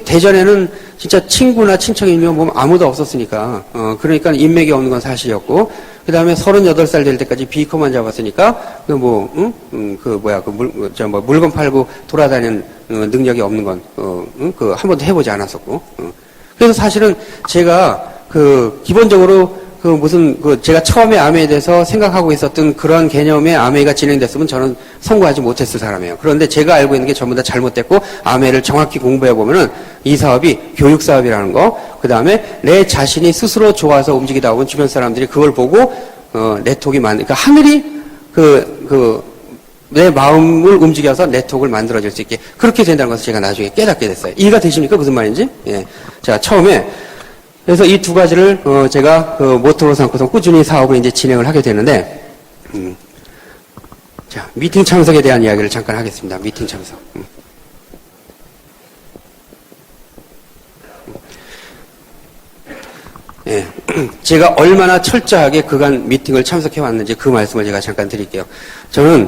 대전에는 진짜 친구나 친척이면 뭐 아무도 없었으니까, 그러니까 인맥이 없는 건 사실이었고, 그 다음에 38살 될 때까지 비커만 잡았으니까, 물건 팔고 돌아다니는 능력이 없는 건, 한 번도 해보지 않았었고, 그래서 사실은 제가 기본적으로 제가 처음에 아메에 대해서 생각하고 있었던 그런 개념의 아메가 진행됐으면 저는 성공하지 못했을 사람이에요. 그런데 제가 알고 있는 게 전부 다 잘못됐고, 아메를 정확히 공부해보면은 이 사업이 교육 사업이라는 거, 그 다음에 내 자신이 스스로 좋아서 움직이다 보면 주변 사람들이 그걸 보고, 네트워크가 그러니까 하늘이 내 마음을 움직여서 네트워크를 만들어줄 수 있게 그렇게 된다는 것을 제가 나중에 깨닫게 됐어요. 이해가 되십니까? 무슨 말인지? 예. 자, 처음에 그래서 이 두 가지를 제가 모토로 삼고서 꾸준히 사업을 이제 진행을 하게 되는데, 자, 미팅 참석에 대한 이야기를 잠깐 하겠습니다. 미팅 참석. 예. 제가 얼마나 철저하게 그간 미팅을 참석해 왔는지 그 말씀을 제가 잠깐 드릴게요. 저는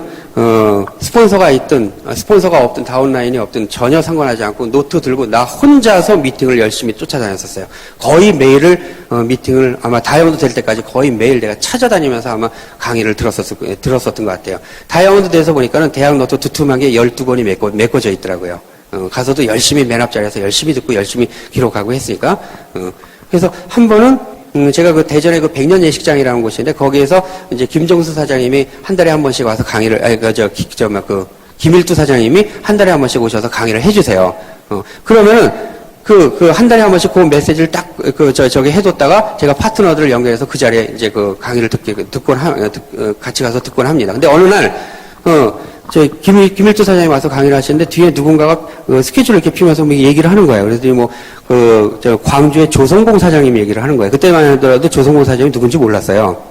스폰서가 없든 다운라인이 없든 전혀 상관하지 않고 노트 들고 나 혼자서 미팅을 열심히 쫓아다녔었어요. 거의 매일을 미팅을 아마 다이아몬드 될 때까지 거의 매일 내가 찾아다니면서 아마 강의를 들었었던 것 같아요. 다이아몬드 돼서 보니까는 대학 노트 두툼하게 12권이 메꿔져 있더라고요. 가서도 열심히 맨 앞자리에서 열심히 듣고 열심히 기록하고 했으니까. 그래서 한 번은 제가 대전에 100년 예식장이라는 곳인데 거기에서 이제 김정수 사장님이 한 달에 한 번씩 와서 강의를 김일두 사장님이 한 달에 한 번씩 오셔서 강의를 해주세요. 그러면은 한 달에 한 번씩 그 메시지를 딱 저기 해뒀다가 제가 파트너들을 연결해서 그 자리에 이제 강의를 같이 가서 듣곤 합니다. 근데 어느 날 김일두 사장님이 와서 강의를 하시는데 뒤에 누군가가 스케줄을 이렇게 피면서 얘기를 하는 거예요. 그랬더니 광주의 조성공 사장님이 얘기를 하는 거예요. 그때만 하더라도 조성공 사장님이 누군지 몰랐어요.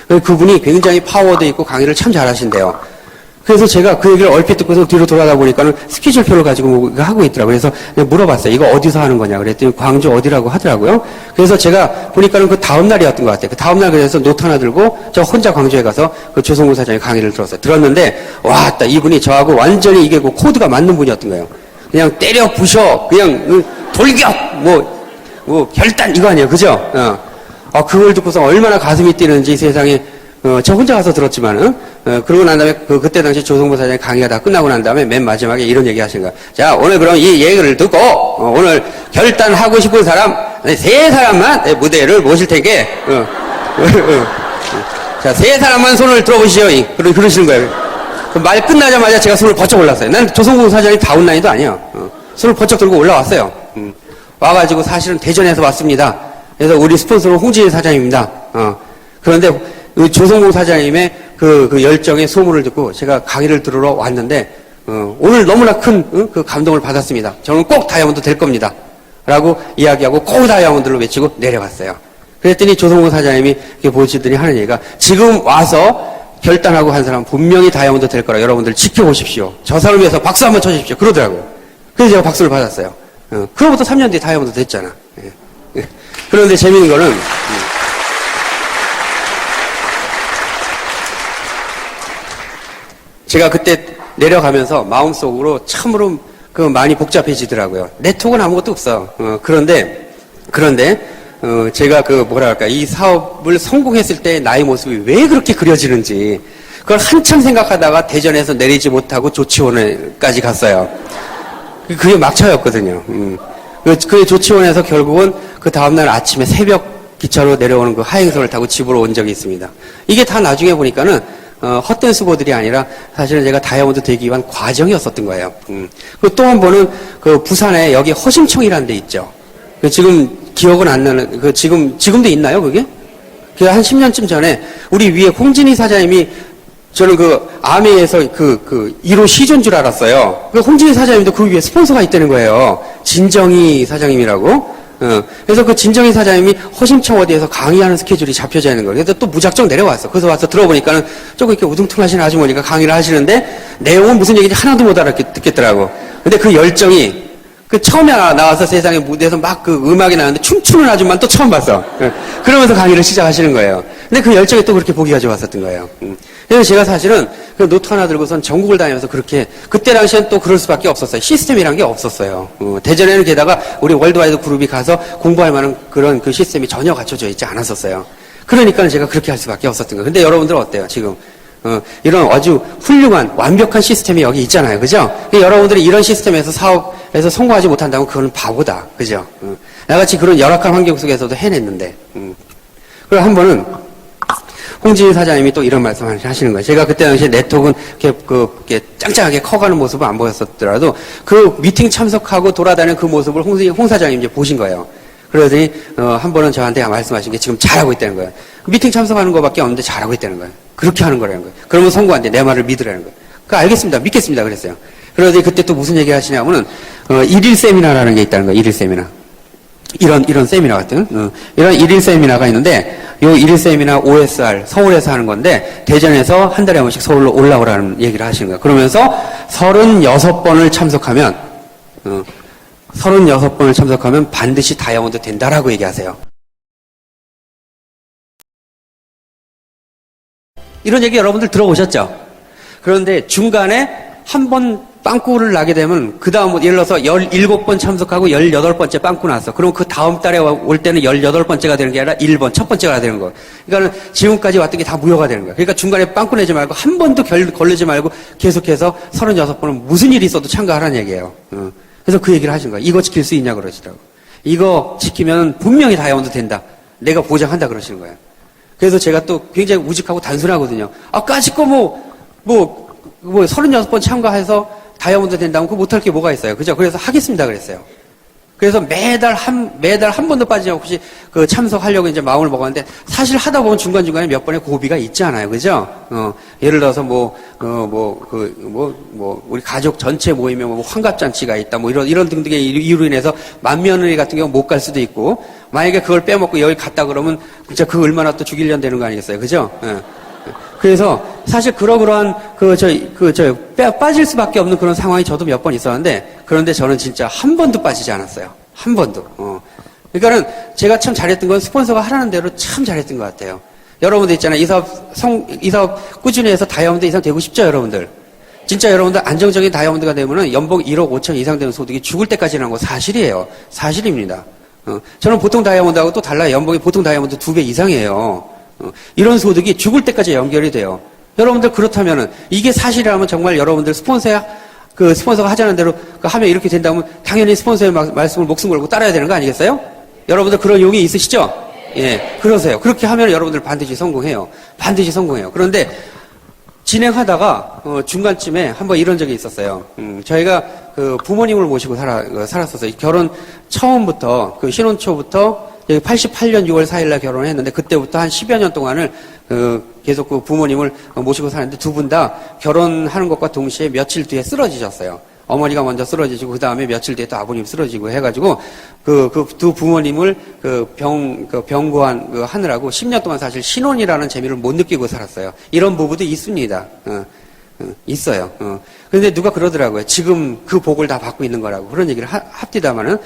그분이 굉장히 파워도 있고 강의를 참 잘하신대요. 그래서 제가 그 얘기를 얼핏 듣고서 뒤로 돌아다 보니까는 스케줄표를 가지고 하고 있더라고요. 그래서 물어봤어요. 이거 어디서 하는 거냐? 그랬더니 광주 어디라고 하더라고요. 그래서 제가 보니까는 그 다음날이었던 것 같아요. 그 다음날 그래서 노트 하나 들고 저 혼자 광주에 가서 그 조성구 사장의 강의를 들었어요. 들었는데, 와, 이분이 저하고 완전히 이게 코드가 맞는 분이었던 거예요. 그냥 때려 부셔, 그냥 돌격, 결단 이거 아니에요. 그죠? 그걸 듣고서 얼마나 가슴이 뛰는지 세상에 저 혼자 가서 들었지만은, 그러고 난 다음에 그때 당시 조성보 사장의 강의가 다 끝나고 난 다음에 맨 마지막에 이런 얘기 하신 거야. 자, 오늘 그럼 이 얘기를 듣고, 오늘 결단하고 싶은 사람, 3사람만 내 무대를 모실 테니까, 자, 3사람만 손을 들어보시죠. 그러시는 거예요. 말 끝나자마자 제가 손을 번쩍 올랐어요. 난 조성보 사장이 다운라인도 아니에요. 손을 번쩍 들고 올라왔어요. 와가지고 사실은 대전에서 왔습니다. 그래서 우리 스폰서는 홍진희 사장입니다. 그런데 조성공 사장님의 그 열정의 소문을 듣고 제가 강의를 들으러 왔는데, 오늘 너무나 큰 그 감동을 받았습니다. 저는 꼭 다이아몬드 될 겁니다. 라고 이야기하고 꼭 다이아몬드로 외치고 내려갔어요. 그랬더니 조성공 사장님이 보시더니 하는 얘기가, 지금 와서 결단하고 한 사람 분명히 다이아몬드 될 거라 여러분들 지켜보십시오. 저 사람을 위해서 박수 한번 쳐주십시오. 그러더라고요. 그래서 제가 박수를 받았어요. 그로부터 3년 뒤에 다이아몬드 됐잖아. 그런데 재미있는 거는, 제가 그때 내려가면서 마음속으로 참으로 많이 복잡해지더라고요. 네트워크는 아무것도 없어. 그런데 제가 이 사업을 성공했을 때 나의 모습이 왜 그렇게 그려지는지, 그걸 한참 생각하다가 대전에서 내리지 못하고 조치원에까지 갔어요. 그게 막차였거든요. 그 조치원에서 결국은 그 다음날 아침에 새벽 기차로 내려오는 그 하행선을 타고 집으로 온 적이 있습니다. 이게 다 나중에 보니까는 헛된 수고들이 아니라 사실은 제가 다이아몬드 되기 위한 과정이었었던 거예요. 그리고 또 한 번은 부산에 여기 허심청이라는 데 있죠. 지금 기억은 안 나는, 지금도 있나요, 그게? 한 10년쯤 전에 우리 위에 홍진희 사장님이, 저는 아메에서 1호 시조인 줄 알았어요. 홍진희 사장님도 그 위에 스폰서가 있다는 거예요. 진정희 사장님이라고. 그래서 그 진정인 사장님이 허심청 어디에서 강의하는 스케줄이 잡혀져 있는 거예요. 그래서 또 무작정 내려왔어. 그래서 와서 들어보니까는 조금 이렇게 우중퉁하신 아주머니가 강의를 하시는데 내용은 무슨 얘기인지 하나도 못 알아듣겠더라고. 근데 그 열정이 그 처음에 나와서 세상에 무대에서 막 그 음악이 나왔는데 춤추는 아줌마는 또 처음 봤어. 그러면서 강의를 시작하시는 거예요. 근데 그 열정이 또 그렇게 보기가 좋았었던 거예요. 그래서 제가 사실은 그 노트 하나 들고선 전국을 다니면서 그렇게 그때 당시엔 또 그럴 수밖에 없었어요. 시스템이란 게 없었어요. 대전에는 게다가 우리 월드와이드 그룹이 가서 공부할 만한 그런 그 시스템이 전혀 갖춰져 있지 않았었어요. 그러니까 제가 그렇게 할 수밖에 없었던 거예요. 근데 여러분들 어때요? 지금 이런 아주 훌륭한 완벽한 시스템이 여기 있잖아요. 그죠? 여러분들이 이런 시스템에서 사업에서 성공하지 못한다면 그거는 바보다. 그죠? 나같이 그런 열악한 환경 속에서도 해냈는데. 그리고 한 번은 홍진희 사장님이 또 이런 말씀 하시는 거예요. 제가 그때 당시에 네트워크는 이렇게 짱짱하게 커가는 모습은 안 보였었더라도 그 미팅 참석하고 돌아다니는 그 모습을 홍 사장님이 이제 보신 거예요. 그러더니 한 번은 저한테 말씀하신 게 지금 잘하고 있다는 거예요. 미팅 참석하는 것밖에 없는데 잘하고 있다는 거예요. 그렇게 하는 거라는 거예요. 그러면 성공한데 내 말을 믿으라는 거예요. 알겠습니다. 믿겠습니다. 그랬어요. 그러더니 그때 또 무슨 얘기 하시냐면은 일일 세미나라는 게 있다는 거예요. 일일 세미나. 이런 세미나 같은 이런 일일 세미나가 있는데 요 일일 세미나 OSR 서울에서 하는 건데 대전에서 한 달에 한 번씩 서울로 올라오라는 얘기를 하시는 거예요. 그러면서 36번을 참석하면 36번을 참석하면 반드시 다이아몬드 된다라고 얘기하세요. 이런 얘기 여러분들 들어보셨죠? 그런데 중간에 한 번 빵꾸를 나게 되면 그 다음 예를 들어서 17번 참석하고 18번째 빵꾸 났어. 그럼 그 다음 달에 올 때는 18번째가 되는 게 아니라 1번, 첫 번째가 되는 거예요. 그러니까 지금까지 왔던 게 다 무효가 되는 거예요. 그러니까 중간에 빵꾸 내지 말고 한 번도 걸리지 말고 계속해서 36번은 무슨 일이 있어도 참가하라는 얘기예요. 그래서 그 얘기를 하신 거예요. 이거 지킬 수 있냐 그러시더라고. 이거 지키면 분명히 다이아몬드 된다. 내가 보장한다 그러시는 거예요. 그래서 제가 또 굉장히 우직하고 단순하거든요. 까짓 거 36번 참가해서 다이아몬드 된다면 그거 못할 게 뭐가 있어요. 그죠? 그래서 하겠습니다. 그랬어요. 그래서 매달 한 번도 빠지지 않고 그 참석하려고 이제 마음을 먹었는데 사실 하다 보면 중간중간에 몇 번의 고비가 있지 않아요. 그죠? 예를 들어서 우리 가족 전체 모이면 환갑잔치가 있다. 이런 등등의 이유로 인해서 맏며느리 같은 경우 못 갈 수도 있고 만약에 그걸 빼먹고 여기 갔다 그러면 진짜 그 얼마나 또 죽일년 되는 거 아니겠어요. 그죠? 그래서 사실 그러한 빠질 수밖에 없는 그런 상황이 저도 몇 번 있었는데 그런데 저는 진짜 한 번도 빠지지 않았어요. 한 번도. 그러니까는 제가 참 잘했던 건 스폰서가 하라는 대로 참 잘했던 것 같아요. 여러분들 있잖아요. 이 사업 꾸준히 해서 다이아몬드 이상 되고 싶죠, 여러분들? 진짜 여러분들 안정적인 다이아몬드가 되면은 연봉 1억 5천 이상 되는 소득이 죽을 때까지라는 거 사실이에요. 사실입니다. 저는 보통 다이아몬드하고 또 달라요. 연봉이 보통 다이아몬드 2배 이상이에요. 이런 소득이 죽을 때까지 연결이 돼요. 여러분들 그렇다면은 이게 사실이라면 정말 여러분들 스폰서가 하자는 대로 하면 이렇게 된다면 당연히 스폰서의 말씀을 목숨 걸고 따라야 되는 거 아니겠어요? 여러분들 그런 용이 있으시죠? 예, 그러세요. 그렇게 하면 여러분들 반드시 성공해요. 반드시 성공해요. 그런데 진행하다가 중간쯤에 한번 이런 적이 있었어요. 저희가 그 부모님을 모시고 살았었어요. 결혼 처음부터 신혼 초부터 88년 6월 4일날 결혼을 했는데 그때부터 한 10여 년 동안을 계속 그 부모님을 모시고 사는데 두 분 다 결혼하는 것과 동시에 며칠 뒤에 쓰러지셨어요. 어머니가 먼저 쓰러지시고 그 다음에 며칠 뒤에 또 아버님 쓰러지고 해가지고 그 두 부모님을 병고한 하느라고 10년 동안 사실 신혼이라는 재미를 못 느끼고 살았어요. 이런 부부도 있습니다. 있어요. 그런데 누가 그러더라고요. 지금 그 복을 다 받고 있는 거라고 그런 얘기를 합디다마는.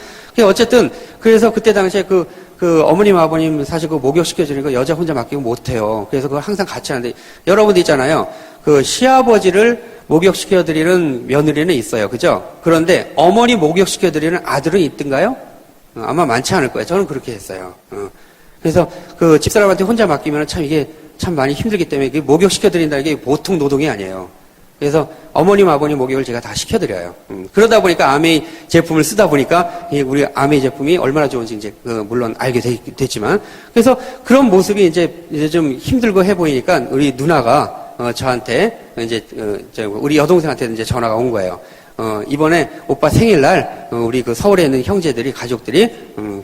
어쨌든 그래서 그때 당시에 그 어머님 아버님 사실 그 목욕시켜주는 거 여자 혼자 맡기고 못해요. 그래서 그걸 항상 같이 하는데 여러분들 있잖아요. 그 시아버지를 목욕시켜드리는 며느리는 있어요. 그죠? 그런데 어머니 목욕시켜드리는 아들은 있던가요? 아마 많지 않을 거예요. 저는 그렇게 했어요. 그래서 그 집사람한테 혼자 맡기면 참 이게 참 많이 힘들기 때문에 이게 목욕시켜드린다는 게 보통 노동이 아니에요. 그래서 어머님, 아버님 목욕을 제가 다 시켜드려요. 그러다 보니까 아메이 제품을 쓰다 보니까 우리 아메이 제품이 얼마나 좋은지 이제 물론 알게 됐지만 그래서 그런 모습이 이제 좀 힘들고 해 보이니까 우리 누나가 저한테 이제 우리 여동생한테 이제 전화가 온 거예요. 이번에 오빠 생일날 우리 그 서울에 있는 형제들이 가족들이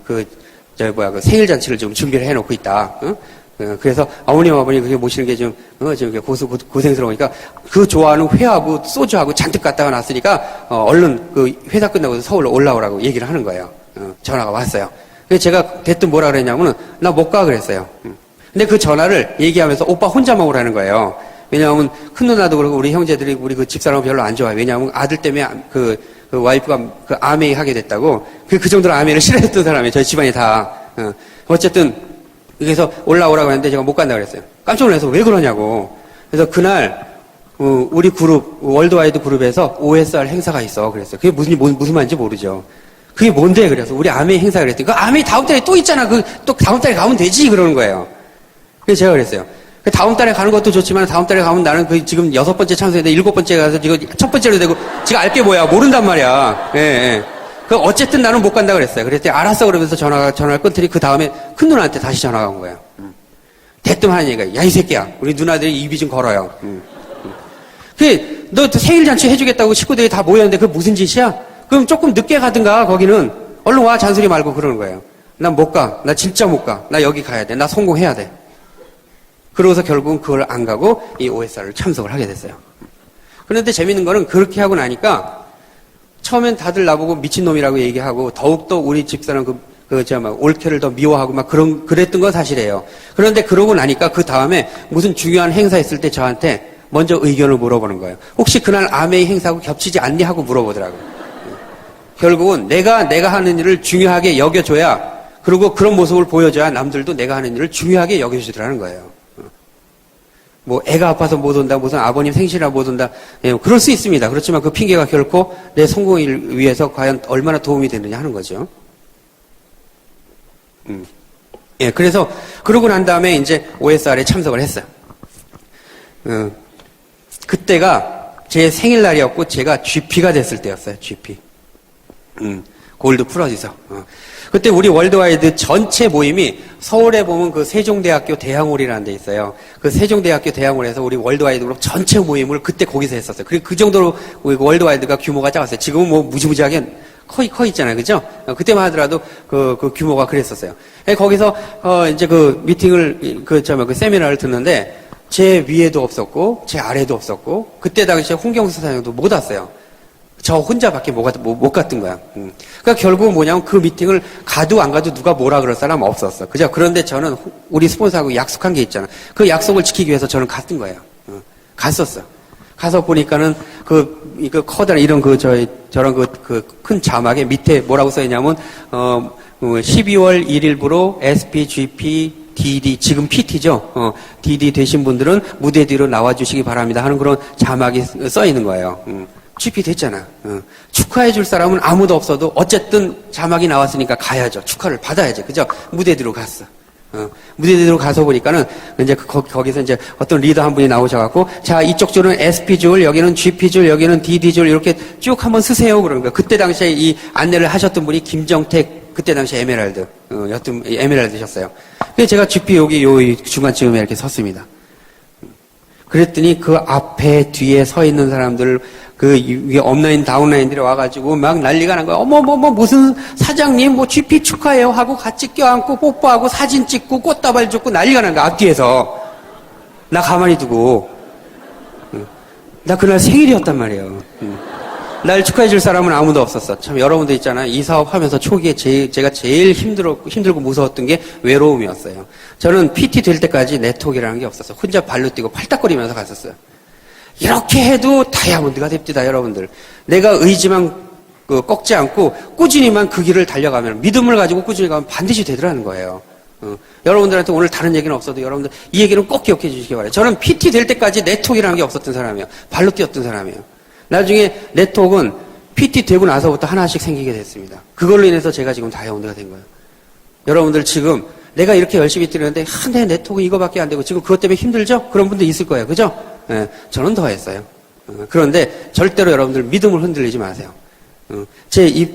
그 생일 잔치를 좀 준비를 해놓고 있다. 그래서 어머님 아버님 그게 모시는 게 좀 고생스러우니까 그 좋아하는 회하고 소주하고 잔뜩 갖다가 놨으니까 얼른 그 회사 끝나고 서울로 올라오라고 얘기를 하는 거예요. 전화가 왔어요. 그래서 제가 대뜸 뭐라 그랬냐면은, 나 못 가 그랬어요. 근데 그 전화를 얘기하면서 오빠 혼자만 오라는 거예요. 왜냐하면 큰 누나도 그러고 우리 형제들이 우리 그 집사람은 별로 안 좋아요. 왜냐하면 아들 때문에 그 와이프가 그 아메이 하게 됐다고. 그 정도로 아메이를 싫어했던 사람이에요. 저희 집안이 다. 어쨌든, 그래서 올라오라고 했는데 제가 못 간다 그랬어요. 깜짝 놀라서 왜 그러냐고. 그래서 그날, 우리 그룹, 월드와이드 그룹에서 OSR 행사가 있어. 그랬어요. 그게 무슨 말인지 모르죠. 그게 뭔데? 그래서 우리 아메이 행사 그랬더니 그 아메이 다음 달에 또 있잖아. 또 다음 달에 가면 되지. 그러는 거예요. 그래서 제가 그랬어요. 다음 달에 가는 것도 좋지만 다음 달에 가면 나는 지금 6번째 찬성인데 7번째 가서 지금 첫 번째로 되고 지가 알게 뭐야. 모른단 말이야. 예, 예. 어쨌든 나는 못 간다 그랬어요. 그랬더니 알았어 그러면서 전화를 끊더니 그 다음에 큰 누나한테 다시 전화가 온 거예요. 대뜸 하는 얘기가 야, 이 새끼야. 우리 누나들이 입이 좀 걸어요. 너 생일 잔치 해주겠다고 식구들이 다 모였는데 그게 무슨 짓이야? 그럼 조금 늦게 가든가 거기는 얼른 와 잔소리 말고 그러는 거예요. 난 못 가. 나 진짜 못 가. 나 여기 가야 돼. 나 성공해야 돼. 그러고서 결국은 그걸 안 가고 이 OSR을 참석을 하게 됐어요. 그런데 재밌는 거는 그렇게 하고 나니까 처음엔 다들 나보고 미친놈이라고 얘기하고 더욱더 우리 집사람 올케를 더 미워하고 그랬던 건 사실이에요. 그런데 그러고 나니까 그 다음에 무슨 중요한 행사 있을 때 저한테 먼저 의견을 물어보는 거예요. 혹시 그날 아메이 행사하고 겹치지 않니? 하고 물어보더라고요. 결국은 내가 하는 일을 중요하게 여겨줘야, 그리고 그런 모습을 보여줘야 남들도 내가 하는 일을 중요하게 여겨주더라는 거예요. 애가 아파서 못 온다, 무슨 아버님 생신이라 못 온다. 예, 그럴 수 있습니다. 그렇지만 그 핑계가 결코 내 성공을 위해서 과연 얼마나 도움이 되느냐 하는 거죠. 예, 그래서, 그러고 난 다음에 이제 OSR에 참석을 했어요. 그때가 제 생일날이었고, 제가 GP가 됐을 때였어요, GP. 골드 프로듀서. 그때 우리 월드와이드 전체 모임이 서울에 보면 그 세종대학교 대항홀이라는 데 있어요. 그 세종대학교 대항홀에서 우리 월드와이드 그룹 전체 모임을 그때 거기서 했었어요. 그리고 그 정도로 월드와이드가 규모가 작았어요. 지금은 무지무지하게 커 있잖아요. 그죠? 그때만 하더라도 그 규모가 그랬었어요. 거기서, 이제 그 미팅을, 그 세미나를 듣는데 제 위에도 없었고, 제 아래도 없었고, 그때 당시에 홍경수 사장도 못 왔어요. 저 혼자밖에 못 갔던 거야. 그러니까 결국은 뭐냐면 그 미팅을 가도 안 가도 누가 뭐라 그럴 사람 없었어. 그죠? 그런데 저는 우리 스폰서하고 약속한 게 있잖아. 그 약속을 지키기 위해서 저는 갔던 거예요. 갔었어. 가서 보니까는 커다란 이런 저런 큰 자막에 밑에 뭐라고 써있냐면, 12월 1일부로 SPGP DD, 지금 PT죠? DD 되신 분들은 무대 뒤로 나와주시기 바랍니다. 하는 그런 자막이 써있는 거예요. GP 됐잖아. 축하해 줄 사람은 아무도 없어도 어쨌든 자막이 나왔으니까 가야죠. 축하를 받아야지. 그죠? 무대 뒤로 갔어. 무대 뒤로 가서 보니까는 이제 거기서 이제 어떤 리더 한 분이 나오셔갖고, 자, 이쪽 줄은 SP 줄, 여기는 GP 줄, 여기는 DD 줄, 이렇게 쭉 한번 쓰세요. 그러는 거야. 그때 당시에 이 안내를 하셨던 분이 김정택, 그때 당시 에메랄드, 여튼 에메랄드셨어요. 그래서 제가 GP 여기 중간쯤에 이렇게 섰습니다. 그랬더니 그 앞에 뒤에 서 있는 사람들, 위에 업라인, 다운라인들이 와가지고 막 난리가 난 거야. 무슨 사장님, GP 축하해요 하고 같이 껴안고 뽀뽀하고 사진 찍고 꽃다발 줬고 난리가 난 거야, 앞뒤에서. 나 가만히 두고. 나 그날 생일이었단 말이에요. 날 축하해줄 사람은 아무도 없었어. 참, 여러분들 있잖아요. 이 사업 하면서 초기에 제가 제일 힘들고 무서웠던 게 외로움이었어요. 저는 PT 될 때까지 네트워크라는 게 없었어요. 혼자 발로 뛰고 팔딱거리면서 갔었어요. 이렇게 해도 다이아몬드가 됩니다, 여러분들. 내가 의지만 꺾지 않고 꾸준히만 그 길을 달려가면, 믿음을 가지고 꾸준히 가면 반드시 되더라는 거예요. 여러분들한테 오늘 다른 얘기는 없어도 여러분들 이 얘기는 꼭 기억해 주시기 바라요. 저는 PT 될 때까지 네트워크라는 게 없었던 사람이에요. 발로 뛰었던 사람이에요. 나중에 네트워크는 PT 되고 나서부터 하나씩 생기게 됐습니다. 그걸로 인해서 제가 지금 다이아몬드가 된 거예요. 여러분들 지금 내가 이렇게 열심히 뛰는데 내 네트워크 이거밖에 안 되고 지금 그것 때문에 힘들죠? 그런 분들 있을 거예요. 그죠? 예, 저는 더 했어요. 그런데 절대로 여러분들 믿음을 흔들리지 마세요. 저희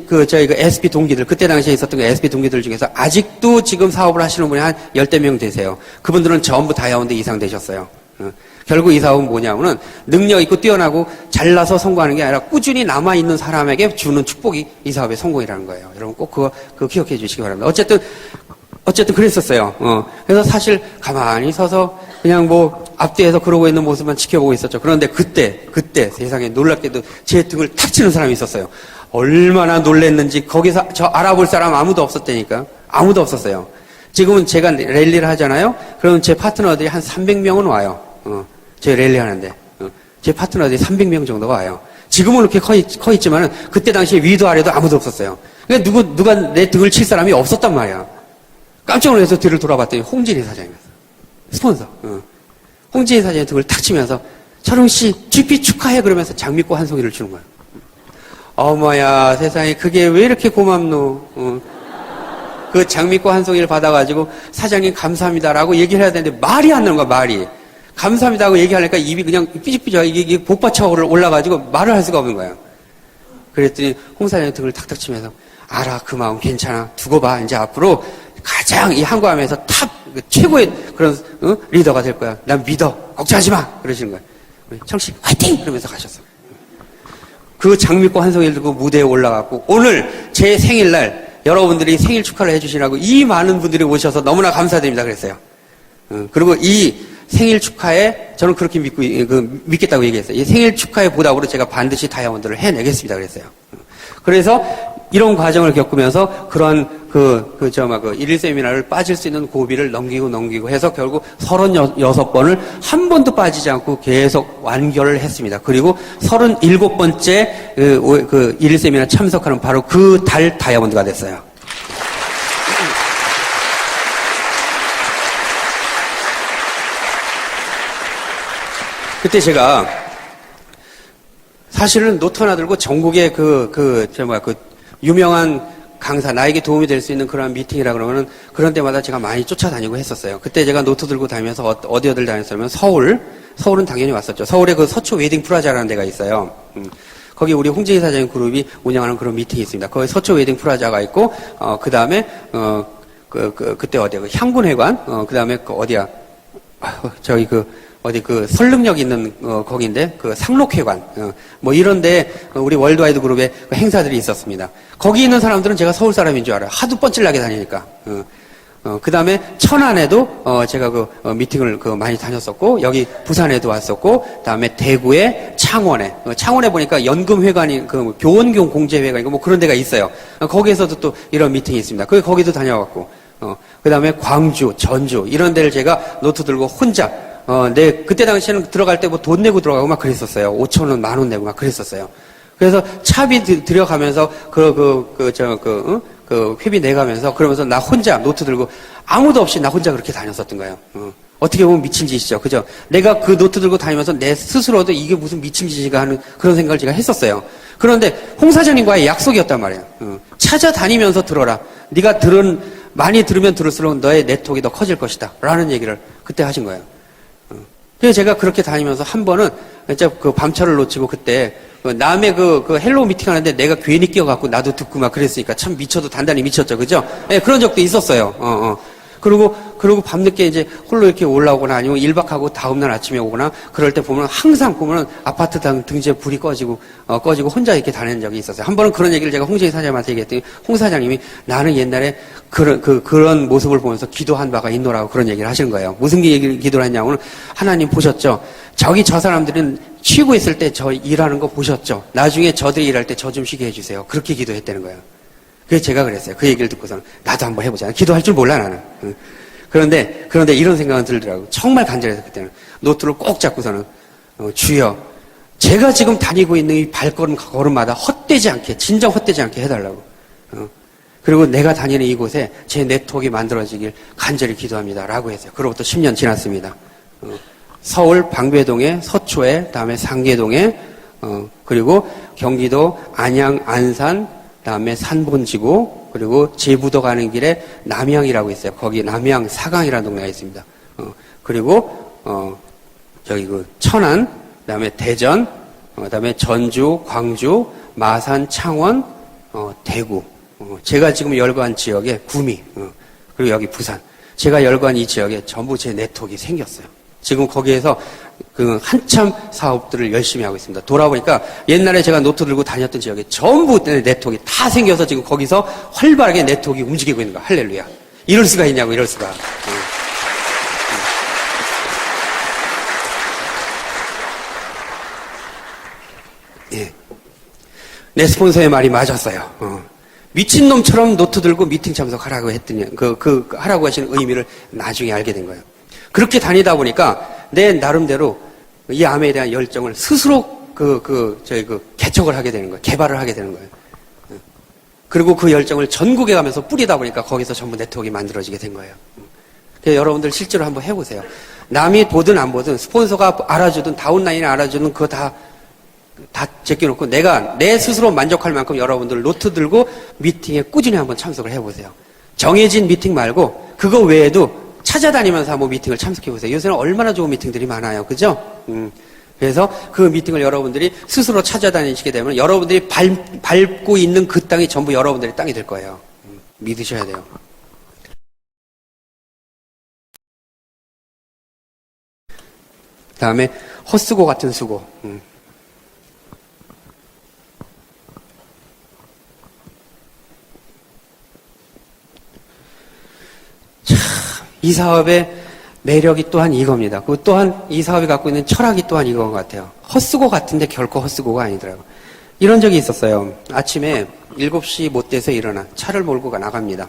SP 동기들, 그때 당시에 있었던 SP 동기들 중에서 아직도 지금 사업을 하시는 분이 한 10대 명 되세요. 그분들은 전부 다이아몬드 이상 되셨어요. 결국 이 사업은 뭐냐면은 능력 있고 뛰어나고 잘나서 성공하는 게 아니라 꾸준히 남아있는 사람에게 주는 축복이 이 사업의 성공이라는 거예요. 여러분 꼭 그거 기억해 주시기 바랍니다. 어쨌든 그랬었어요. 그래서 사실 가만히 서서 그냥 앞뒤에서 그러고 있는 모습만 지켜보고 있었죠. 그런데 그때 세상에 놀랍게도 제 등을 탁 치는 사람이 있었어요. 얼마나 놀랬는지 거기서 저 알아볼 사람 아무도 없었다니까. 아무도 없었어요. 지금은 제가 랠리를 하잖아요. 그러면 제 파트너들이 한 300명은 와요. 제 랠리 하는데. 제 파트너들이 300명 정도가 와요. 지금은 이렇게 커 있지만은 그때 당시에 위도 아래도 아무도 없었어요. 그러니까 누가 내 등을 칠 사람이 없었단 말이야. 깜짝 놀라서 뒤를 돌아봤더니 홍진희 사장이었어. 스폰서. 홍진희 사장이 등을 탁 치면서 철웅 씨 GP 축하해 그러면서 장미꽃 한 송이를 주는 거야. 어머야 세상에 그게 왜 이렇게 고맙노. 그 장미꽃 한 송이를 받아가지고 사장님 감사합니다라고 얘기를 해야 되는데 말이 안 나는 거야 말이. 감사합니다고 얘기하니까 입이 그냥 삐직삐직 이게 복받쳐 올라가지고 말을 할 수가 없는 거야. 그랬더니 홍 사장이 등을 탁탁 치면서 알아 그 마음 괜찮아 두고 봐 이제 앞으로 가장 이 한국함에서 탑 최고의 그런 리더가 될 거야. 난 믿어 걱정하지 마 그러시는 거야. 청씨 화이팅 그러면서 가셨어. 그 장미꽃 한 송이를 들고 무대에 올라갔고 오늘 제 생일날 여러분들이 생일 축하를 해주시라고 이 많은 분들이 오셔서 너무나 감사드립니다 그랬어요. 그리고 이 생일 축하에 저는 그렇게 믿겠다고 얘기했어요. 이 생일 축하의 보답으로 제가 반드시 다이아몬드를 해내겠습니다 그랬어요. 그래서 이런 과정을 겪으면서 그런 일일 세미나를 빠질 수 있는 고비를 넘기고 해서 결국 36번을 한 번도 빠지지 않고 계속 완결을 했습니다. 그리고 37번째 일일 세미나 참석하는 바로 그 달 다이아몬드가 됐어요. 그때 제가 사실은 노트 하나 들고 전국의 유명한 강사, 나에게 도움이 될 수 있는 그런 미팅이라 그러면은 그런 데마다 제가 많이 쫓아다니고 했었어요. 그때 제가 노트 들고 다니면서 어디 다녔냐면 서울은 당연히 왔었죠. 서울에 그 서초 웨딩 프라자라는 데가 있어요. 거기 우리 홍진희 사장님 그룹이 운영하는 그런 미팅이 있습니다. 거기 서초 웨딩 프라자가 있고, 그 다음에, 그때 어디야, 향군회관, 그 다음에 어디야, 설릉역 있는, 거기인데, 상록회관, 이런데, 우리 월드와이드 그룹의 행사들이 있었습니다. 거기 있는 사람들은 제가 서울 사람인 줄 알아요. 하도 뻔질나게 다니니까. 그 다음에 천안에도, 제가 미팅을 많이 다녔었고, 여기 부산에도 왔었고, 그 다음에 대구에 창원에 보니까 연금회관이, 교원경 공제회관이고 그런 데가 있어요. 거기에서도 또 이런 미팅이 있습니다. 거기도 다녀왔고, 그 다음에 광주, 전주, 이런 데를 제가 노트 들고 혼자, 그때 당시에는 들어갈 때 돈 내고 들어가고 막 그랬었어요. 5,000원, 10,000원 내고 막 그랬었어요. 그래서 차비 들여가면서, 회비 내가면서, 그러면서 나 혼자 노트 들고 아무도 없이 나 혼자 그렇게 다녔었던 거예요. 어떻게 보면 미친 짓이죠. 그죠? 내가 그 노트 들고 다니면서 내 스스로도 이게 무슨 미친 짓인가 하는 그런 생각을 제가 했었어요. 그런데 홍 사장님과의 약속이었단 말이에요. 찾아다니면서 들어라. 네가 많이 들으면 들을수록 너의 네트워크가 더 커질 것이다. 라는 얘기를 그때 하신 거예요. 그래서 제가 그렇게 다니면서 한 번은 진짜 밤차를 놓치고 그때 남의 헬로우 미팅 하는데 내가 괜히 끼어갖고 나도 듣고 막 그랬으니까 참 단단히 미쳤죠. 그죠? 예, 그런 적도 있었어요. 그리고 밤늦게 이제 홀로 이렇게 올라오거나 아니면 1박하고 다음날 아침에 오거나 그럴 때 보면 항상 아파트 등지에 불이 꺼지고 혼자 이렇게 다니는 적이 있었어요. 한 번은 그런 얘기를 제가 홍진희 사장님한테 얘기했더니 홍 사장님이 나는 옛날에 그런 모습을 보면서 기도한 바가 있노라고 그런 얘기를 하시는 거예요. 무슨 기도를 했냐고는 하나님 보셨죠? 저 사람들은 쉬고 있을 때 저 일하는 거 보셨죠? 나중에 저들이 일할 때 저 좀 쉬게 해주세요. 그렇게 기도했다는 거예요. 그래서 제가 그랬어요. 그 얘기를 듣고서는 나도 한번 해보자. 기도할 줄 몰라 나는. 그런데 이런 생각은 들더라고요. 정말 간절해서 그때는 노트를 꼭 잡고서는 주여 제가 지금 다니고 있는 이 걸음마다 진정 헛되지 않게 해달라고. 그리고 내가 다니는 이곳에 제 네트워크가 만들어지길 간절히 기도합니다. 라고 했어요. 그로부터 10년 지났습니다. 서울 방배동에 서초에 다음에 상계동에 그리고 경기도 안양 안산 다음에 산본지구 그리고 제부도 가는 길에 남양이라고 있어요. 거기 남양 사강이라는 동네가 있습니다. 그리고 천안 그다음에 대전 그다음에 전주 광주 마산 창원 대구 제가 지금 열거한 지역에 구미 그리고 여기 부산 제가 열거한 이 지역에 전부 제 네트워크가 생겼어요. 지금 거기에서 한참 사업들을 열심히 하고 있습니다. 돌아보니까 옛날에 제가 노트 들고 다녔던 지역에 전부 네트워크가 다 생겨서 지금 거기서 활발하게 네트워크가 움직이고 있는 거야. 할렐루야. 이럴 수가 있냐고, 이럴 수가. 예. 내 스폰서의 말이 맞았어요. 미친놈처럼 노트 들고 미팅 참석하라고 했더니, 하라고 하시는 의미를 나중에 알게 된 거예요. 그렇게 다니다 보니까 내 나름대로 이 암에 대한 열정을 스스로 개척을 하게 되는 거예요. 개발을 하게 되는 거예요. 그리고 그 열정을 전국에 가면서 뿌리다 보니까 거기서 전부 네트워크가 만들어지게 된 거예요. 그래서 여러분들 실제로 한번 해보세요. 남이 보든 안 보든 스폰서가 알아주든 다운라인이 알아주든 그거 다 제껴놓고 내가 내 스스로 만족할 만큼 여러분들 노트 들고 미팅에 꾸준히 한번 참석을 해보세요. 정해진 미팅 말고 그거 외에도 찾아다니면서 한번 미팅을 참석해보세요. 요새는 얼마나 좋은 미팅들이 많아요. 그죠? 그래서 그 미팅을 여러분들이 스스로 찾아다니시게 되면 여러분들이 밟고 있는 그 땅이 전부 여러분들의 땅이 될 거예요. 믿으셔야 돼요. 다음에 헛수고 같은 수고. 참, 이 사업의 매력이 또한 이겁니다. 그 또한 이 사업이 갖고 있는 철학이 또한 이건 것 같아요. 헛수고 같은데 결코 헛수고가 아니더라고요. 이런 적이 있었어요. 아침에 7시 못 돼서 일어나 차를 몰고 나갑니다.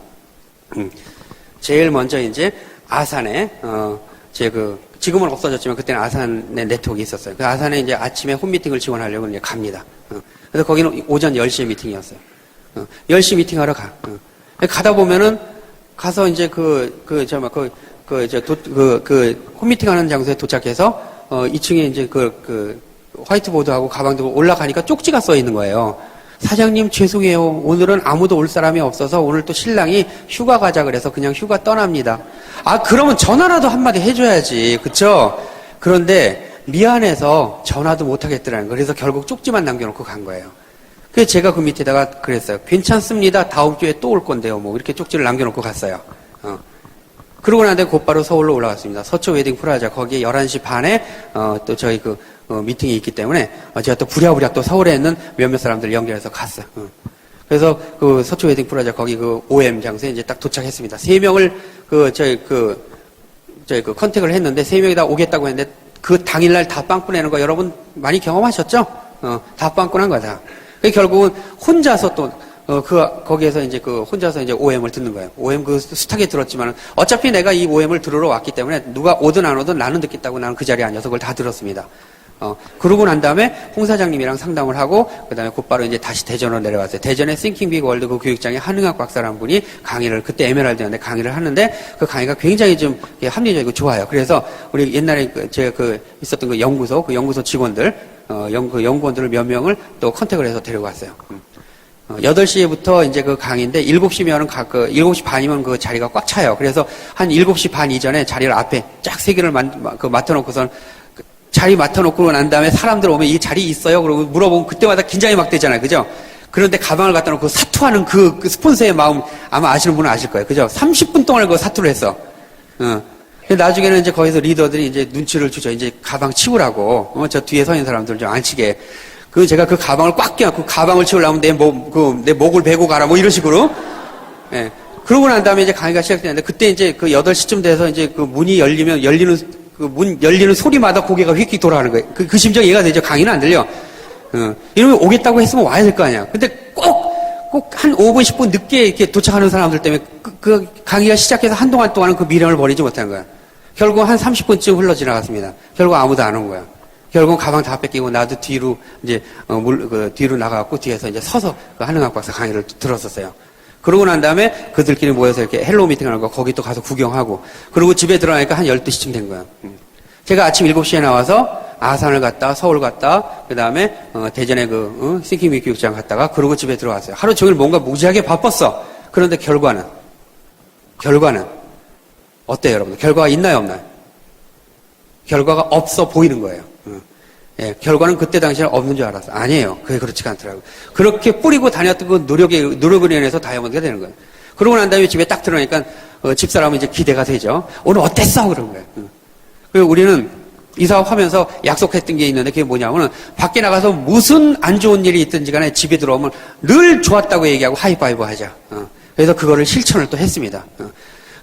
제일 먼저 이제 아산에 지금은 없어졌지만 그때는 아산에 네트워크가 있었어요. 그 아산에 이제 아침에 홈미팅을 지원하려고 이제 갑니다. 그래서 거기는 오전 10시에 미팅이었어요. 10시 미팅하러 가. 가다 보면은 가서 이제 홈미팅 하는 장소에 도착해서 2층에 이제 화이트보드하고 가방 들고 올라가니까 쪽지가 써 있는 거예요. 사장님 죄송해요. 오늘은 아무도 올 사람이 없어서 오늘 또 신랑이 휴가 가자 그래서 그냥 휴가 떠납니다. 아, 그러면 전화라도 한마디 해줘야지. 그쵸? 그런데 미안해서 전화도 못 하겠더라는 거예요. 그래서 결국 쪽지만 남겨놓고 간 거예요. 그래서 제가 그 밑에다가 그랬어요. 괜찮습니다. 다음 주에 또 올 건데요. 뭐 이렇게 쪽지를 남겨놓고 갔어요. 그러고 난 다음에 곧바로 서울로 올라갔습니다. 서초 웨딩 프라자 거기에 11시 반에 또 저희 미팅이 있기 때문에 제가 또 부랴부랴 또 서울에 있는 몇몇 사람들 연결해서 갔어요. 그래서 서초 웨딩 프라자 거기 OM 장소에 이제 딱 도착했습니다. 3명을 컨택을 했는데 3명이 다 오겠다고 했는데 그 당일날 다 빵꾸 내는 거 여러분 많이 경험하셨죠? 다 빵꾸 난 거다. 결국은 혼자서 또 거기에서 이제 혼자서 이제 OM을 듣는 거예요. OM 숱하게 들었지만 어차피 내가 이 OM을 들으러 왔기 때문에 누가 오든 안 오든 나는 듣겠다고 나는 그 자리에 앉아서 그걸 다 들었습니다. 그러고 난 다음에 홍 사장님이랑 상담을 하고 그 다음에 곧바로 이제 다시 대전으로 내려왔어요. 대전에 Thinking Big World 그 교육장에 한흥학 박사라는 분이 강의를 그때 에메랄드였는데 강의를 하는데 그 강의가 굉장히 좀 합리적이고 좋아요. 그래서 우리 옛날에 제가 있었던 그 연구소 직원들 연구원들을 몇 명을 또 컨택을 해서 데려갔어요. 8시부터 이제 그 강의인데 7시면은 7시 반이면 그 자리가 꽉 차요. 그래서 한 7시 반 이전에 자리를 앞에 쫙 3개를 맡아놓고선 자리 맡아놓고 난 다음에 사람들 오면 이 자리 있어요? 그러고 물어보면 그때마다 긴장이 막 되잖아요. 그죠? 그런데 가방을 갖다 놓고 사투하는 그 스폰서의 마음 아마 아시는 분은 아실 거예요. 그죠? 30분 동안 그 사투를 했어. 나중에는 이제 거기서 리더들이 이제 눈치를 주죠. 이제 가방 치우라고. 저 뒤에 서 있는 사람들 좀 안 치게. 제가 그 가방을 꽉 껴안고 가방을 치우려면 내 목을 베고 가라. 뭐 이런 식으로. 예. 그러고 난 다음에 이제 강의가 시작되는데 그때 이제 8시쯤 돼서 이제 문이 문 열리는 소리마다 고개가 휙휙 돌아가는 거예요. 그 심정이 이해가 되죠? 강의는 안 들려. 이러면 오겠다고 했으면 와야 될 거 아니야. 근데 꼭 한 5분, 10분 늦게 이렇게 도착하는 사람들 때문에 그 강의가 시작해서 한동안 동안은 그 미련을 버리지 못한 거야. 결국 한 30분쯤 흘러 지나갔습니다. 결국 아무도 안 온 거야. 결국 가방 다 뺏기고 나도 뒤로 이제 뒤로 나가갖고 뒤에서 이제 서서 한흥학 박사 강의를 들었었어요. 그러고 난 다음에 그들끼리 모여서 이렇게 헬로우 미팅 하는 거 거기 또 가서 구경하고 그리고 집에 들어가니까 한 12시쯤 된 거야. 제가 아침 7시에 나와서 아산을 갔다 서울 갔다 그 다음에 대전에 싱킹 교육장 갔다가 그러고 집에 들어왔어요. 하루 종일 뭔가 무지하게 바빴어. 그런데 결과는 어때요 여러분? 결과가 있나요 없나요? 결과가 없어 보이는 거예요. 예, 결과는 그때 당시에 없는 줄 알았어. 아니에요. 그게 그렇지가 않더라고요. 그렇게 뿌리고 다녔던 그 노력을 인해서 다이아몬드가 되는 거예요. 그러고 난 다음에 집에 딱 들어오니까 집사람은 이제 기대가 되죠. 오늘 어땠어? 그런 거예요. 그리고 우리는 이 사업하면서 약속했던 게 있는데 그게 뭐냐면은 밖에 나가서 무슨 안 좋은 일이 있든지 간에 집에 들어오면 늘 좋았다고 얘기하고 하이파이브 하자. 그래서 그거를 실천을 또 했습니다.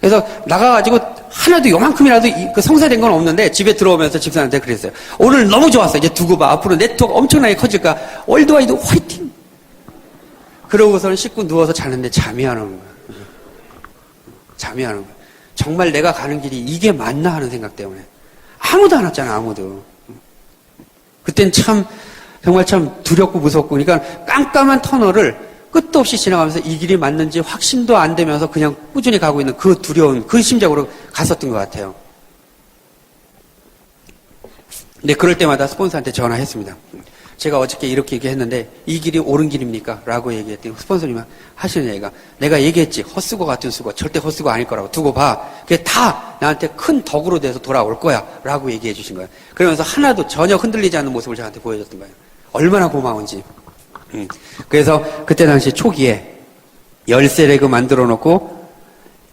그래서 나가가지고 하나도 요만큼이라도 성사된 건 없는데 집에 들어오면서 집사한테 그랬어요. 오늘 너무 좋았어. 이제 두고 봐. 앞으로 네트워크 엄청나게 커질까. 월드와이드 화이팅! 그러고서는 씻고 누워서 자는데 잠이 안 오는 거야. 잠이 안 오는 거야. 정말 내가 가는 길이 이게 맞나 하는 생각 때문에. 아무도 안 왔잖아, 아무도. 그땐 참, 정말 참 두렵고 무섭고, 그러니까 깜깜한 터널을 끝도 없이 지나가면서 이 길이 맞는지 확신도 안 되면서 그냥 꾸준히 가고 있는 그 두려운, 그 심적으로 갔었던 것 같아요. 근데 그럴 때마다 스폰서한테 전화했습니다. 제가 어저께 이렇게 얘기했는데 이 길이 옳은 길입니까? 라고 얘기했더니 스폰서님이 하시는 얘기가 내가 얘기했지. 헛수고 같은 수고. 절대 헛수고 아닐 거라고. 두고 봐. 그게 다 나한테 큰 덕으로 돼서 돌아올 거야. 라고 얘기해 주신 거예요. 그러면서 하나도 전혀 흔들리지 않는 모습을 저한테 보여줬던 거예요. 얼마나 고마운지. 그래서 그때 당시 초기에 13레그 만들어 놓고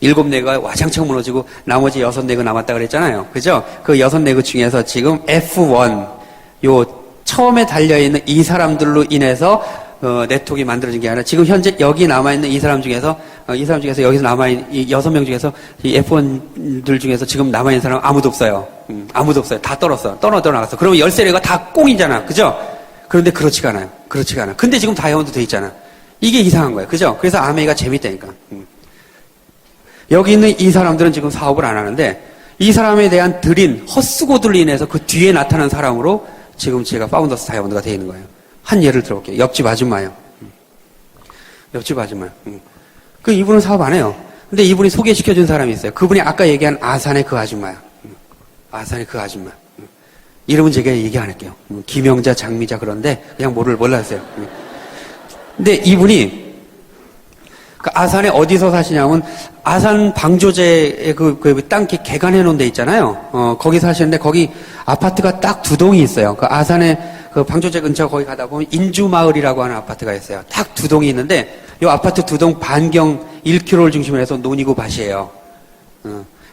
7레그가 와장창 무너지고 나머지 6레그 남았다 그랬잖아요. 그죠? 그 6레그 중에서 지금 F1 요 처음에 달려있는 이 사람들로 인해서 네트워크가 만들어진 게 아니라 지금 현재 여기 남아있는 이 사람 중에서 여기서 남아있는 이 6명 중에서 이 F1들 중에서 지금 남아있는 사람 아무도 없어요. 아무도 없어요. 다 떨어나갔어. 그러면 13레가 다 꽁이잖아. 그죠? 그런데 그렇지가 않아요. 그렇지가 않아. 근데 지금 다이아몬드 돼 있잖아. 이게 이상한 거예요. 그죠? 그래서 아메이가 재밌다니까. 여기 있는 이 사람들은 지금 사업을 안 하는데 이 사람에 대한 들인 헛수고들로 인해서 그 뒤에 나타난 사람으로 지금 제가 파운더스 다이아몬드가 되어 있는 거예요. 한 예를 들어볼게요. 옆집 아줌마요. 옆집 아줌마. 그 이분은 사업 안 해요. 근데 이분이 소개시켜준 사람이 있어요. 그분이 아까 얘기한 아산의 그 아줌마야. 아산의 그 아줌마. 이름은 제가 얘기 안 할게요. 김영자, 장미자 그런데 그냥 몰랐어요. 근데 이분이 그 아산에 어디서 사시냐면 아산 방조제에 그 땅 개간해 놓은 데 있잖아요. 거기 사시는데 거기 아파트가 딱 2동이 있어요. 그 아산에 그 방조제 근처 거기 가다 보면 인주마을이라고 하는 아파트가 있어요. 딱 2동이 있는데 이 아파트 2동 반경 1km를 중심으로 해서 논이고 밭이에요.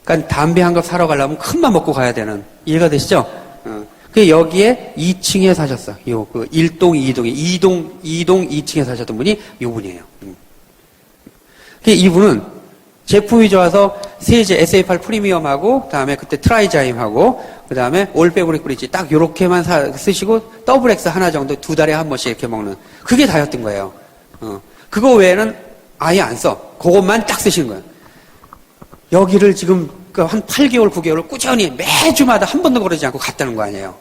그러니까 담배 한 갑 사러 가려면 큰 맘 먹고 가야 되는. 이해가 되시죠? 그 여기에 2층에 사셨어. 요 그 1동, 2동에 2동 2층에 사셨던 분이 요 분이에요. 이분은 제품이 좋아서 세제 SA8 프리미엄하고 그다음에 그때 트라이자임하고 그다음에 올 패브릭 브릿지 딱 요렇게만 쓰시고 더블 X 하나 정도 2달에 한 번씩 이렇게 먹는 그게 다였던 거예요. 그거 외에는 아예 안 써. 그것만 딱 쓰시는 거예요. 여기를 지금 한 8개월, 9개월을 꾸준히 매주마다 한 번도 그러지 않고 갔다는 거 아니에요.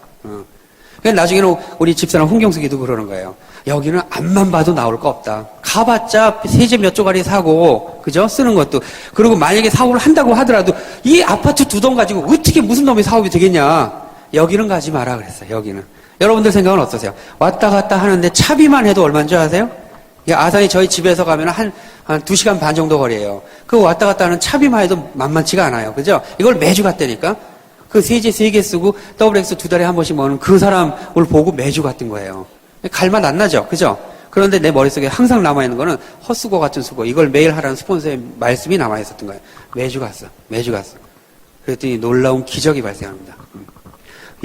그러니까 나중에는 우리 집사람 홍경숙이도 그러는 거예요. 여기는 앞만 봐도 나올 거 없다. 가봤자 세제 몇 조가리 사고, 그죠? 쓰는 것도. 그리고 만약에 사업을 한다고 하더라도 이 아파트 2동 가지고 어떻게 무슨 놈의 사업이 되겠냐. 여기는 가지 마라 그랬어요, 여기는. 여러분들 생각은 어떠세요? 왔다 갔다 하는데 차비만 해도 얼마인 줄 아세요? 아산이 저희 집에서 가면 한 2시간 반 정도 거리예요. 그 왔다 갔다 하는 차비만 해도 만만치가 않아요. 그죠? 이걸 매주 갔다니까? 그 세제 3개 쓰고 더블 X 2달에 한 번씩 먹는 그 사람을 보고 매주 갔던 거예요. 갈맛 안 나죠? 그죠? 그런데 내 머릿속에 항상 남아있는 거는 헛수고 같은 수고. 이걸 매일 하라는 스폰서의 말씀이 남아있었던 거예요. 매주 갔어. 그랬더니 놀라운 기적이 발생합니다.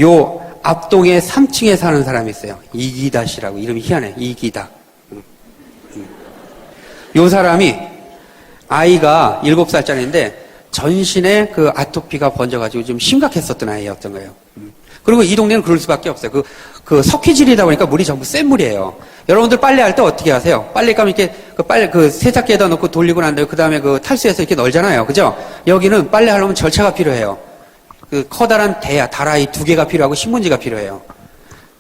요 앞동에 3층에 사는 사람이 있어요. 이기다 씨라고. 이름이 희한해. 이기다. 요 사람이 아이가 7살짜리인데 전신에 그 아토피가 번져가지고 좀 심각했었던 아이였던 거예요. 그리고 이 동네는 그럴 수밖에 없어요. 그 석회질이다 보니까 물이 전부 센 물이에요. 여러분들 빨래할 때 어떻게 하세요? 빨래감 이렇게 그 세탁기에다 넣고 돌리고 난 다음에 그 다음에 그 탈수해서 이렇게 널잖아요. 그죠? 여기는 빨래하려면 절차가 필요해요. 그 커다란 다라이 2개가 필요하고 신문지가 필요해요.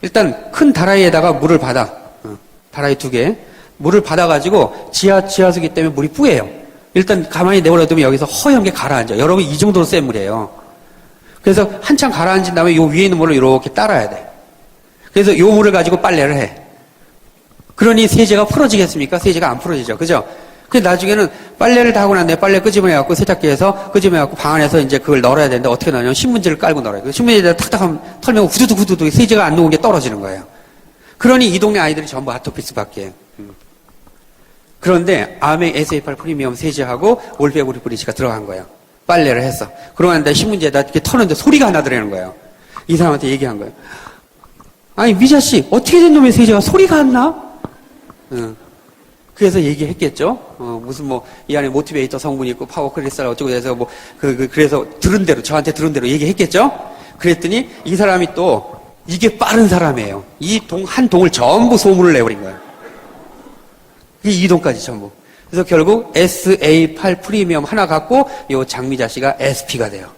일단 큰 다라이에다가 물을 받아. 다라이 2개. 물을 받아가지고 지하수기 때문에 물이 뿌예요. 일단 가만히 내버려두면 여기서 허연 게 가라앉아. 여러분 이 정도로 센 물이에요. 그래서 한참 가라앉은 다음에 요 위에 있는 물을 이렇게 따라야 돼. 그래서 요 물을 가지고 빨래를 해. 그러니 세제가 풀어지겠습니까? 세제가 안 풀어지죠. 그죠? 근데 나중에는 빨래를 다 하고 난 다음에 빨래 끄집어내갖고 세탁기에서 끄집어내갖고 방 안에서 이제 그걸 널어야 되는데 어떻게 널냐면 신문지를 깔고 널어요. 그 신문지에다 탁탁하면 털면 후두둑 세제가 안 녹은 게 떨어지는 거예요. 그러니 이 동네 아이들이 전부 아토피스밖에. 그런데 아메 SA8 프리미엄 세제하고 올백우리 브릿지가 들어간 거예요. 빨래를 했어. 그러고 난 다음에 신문지에다 이렇게 터는데 소리가 나더라는 거예요. 이 사람한테 얘기한 거예요. 아니 미자씨 어떻게 된 놈의 세제가 소리가 안 나? 그래서 얘기했겠죠. 무슨 이 안에 모티베이터 성분이 있고 파워 크리스탈 어쩌고 해서 그래서 저한테 들은 대로 얘기했겠죠. 그랬더니 이 사람이 또 이게 빠른 사람이에요. 한 동을 전부 소문을 내버린 거예요. 그게 이동까지 전부. 그래서 결국 SA8 프리미엄 하나 갖고 요 장미자 씨가 SP가 돼요.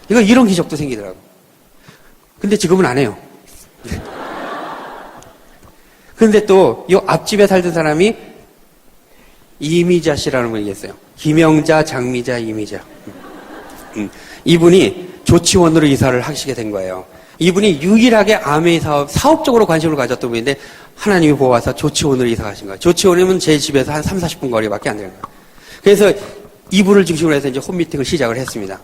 이런 기적도 생기더라고. 근데 지금은 안 해요. 근데 또 요 앞집에 살던 사람이 이미자 씨라는 분이 계세요. 김영자, 장미자, 이미자. 이분이 조치원으로 이사를 하시게 된 거예요. 이분이 유일하게 아메이 사업적으로 관심을 가졌던 분인데 하나님이 보아서 조치원으로 이사 가신 거예요. 조치원이면 제 집에서 한 3, 40분 거리밖에 안 되는 거예요. 그래서 이분을 중심으로 해서 이제 홈미팅을 시작을 했습니다.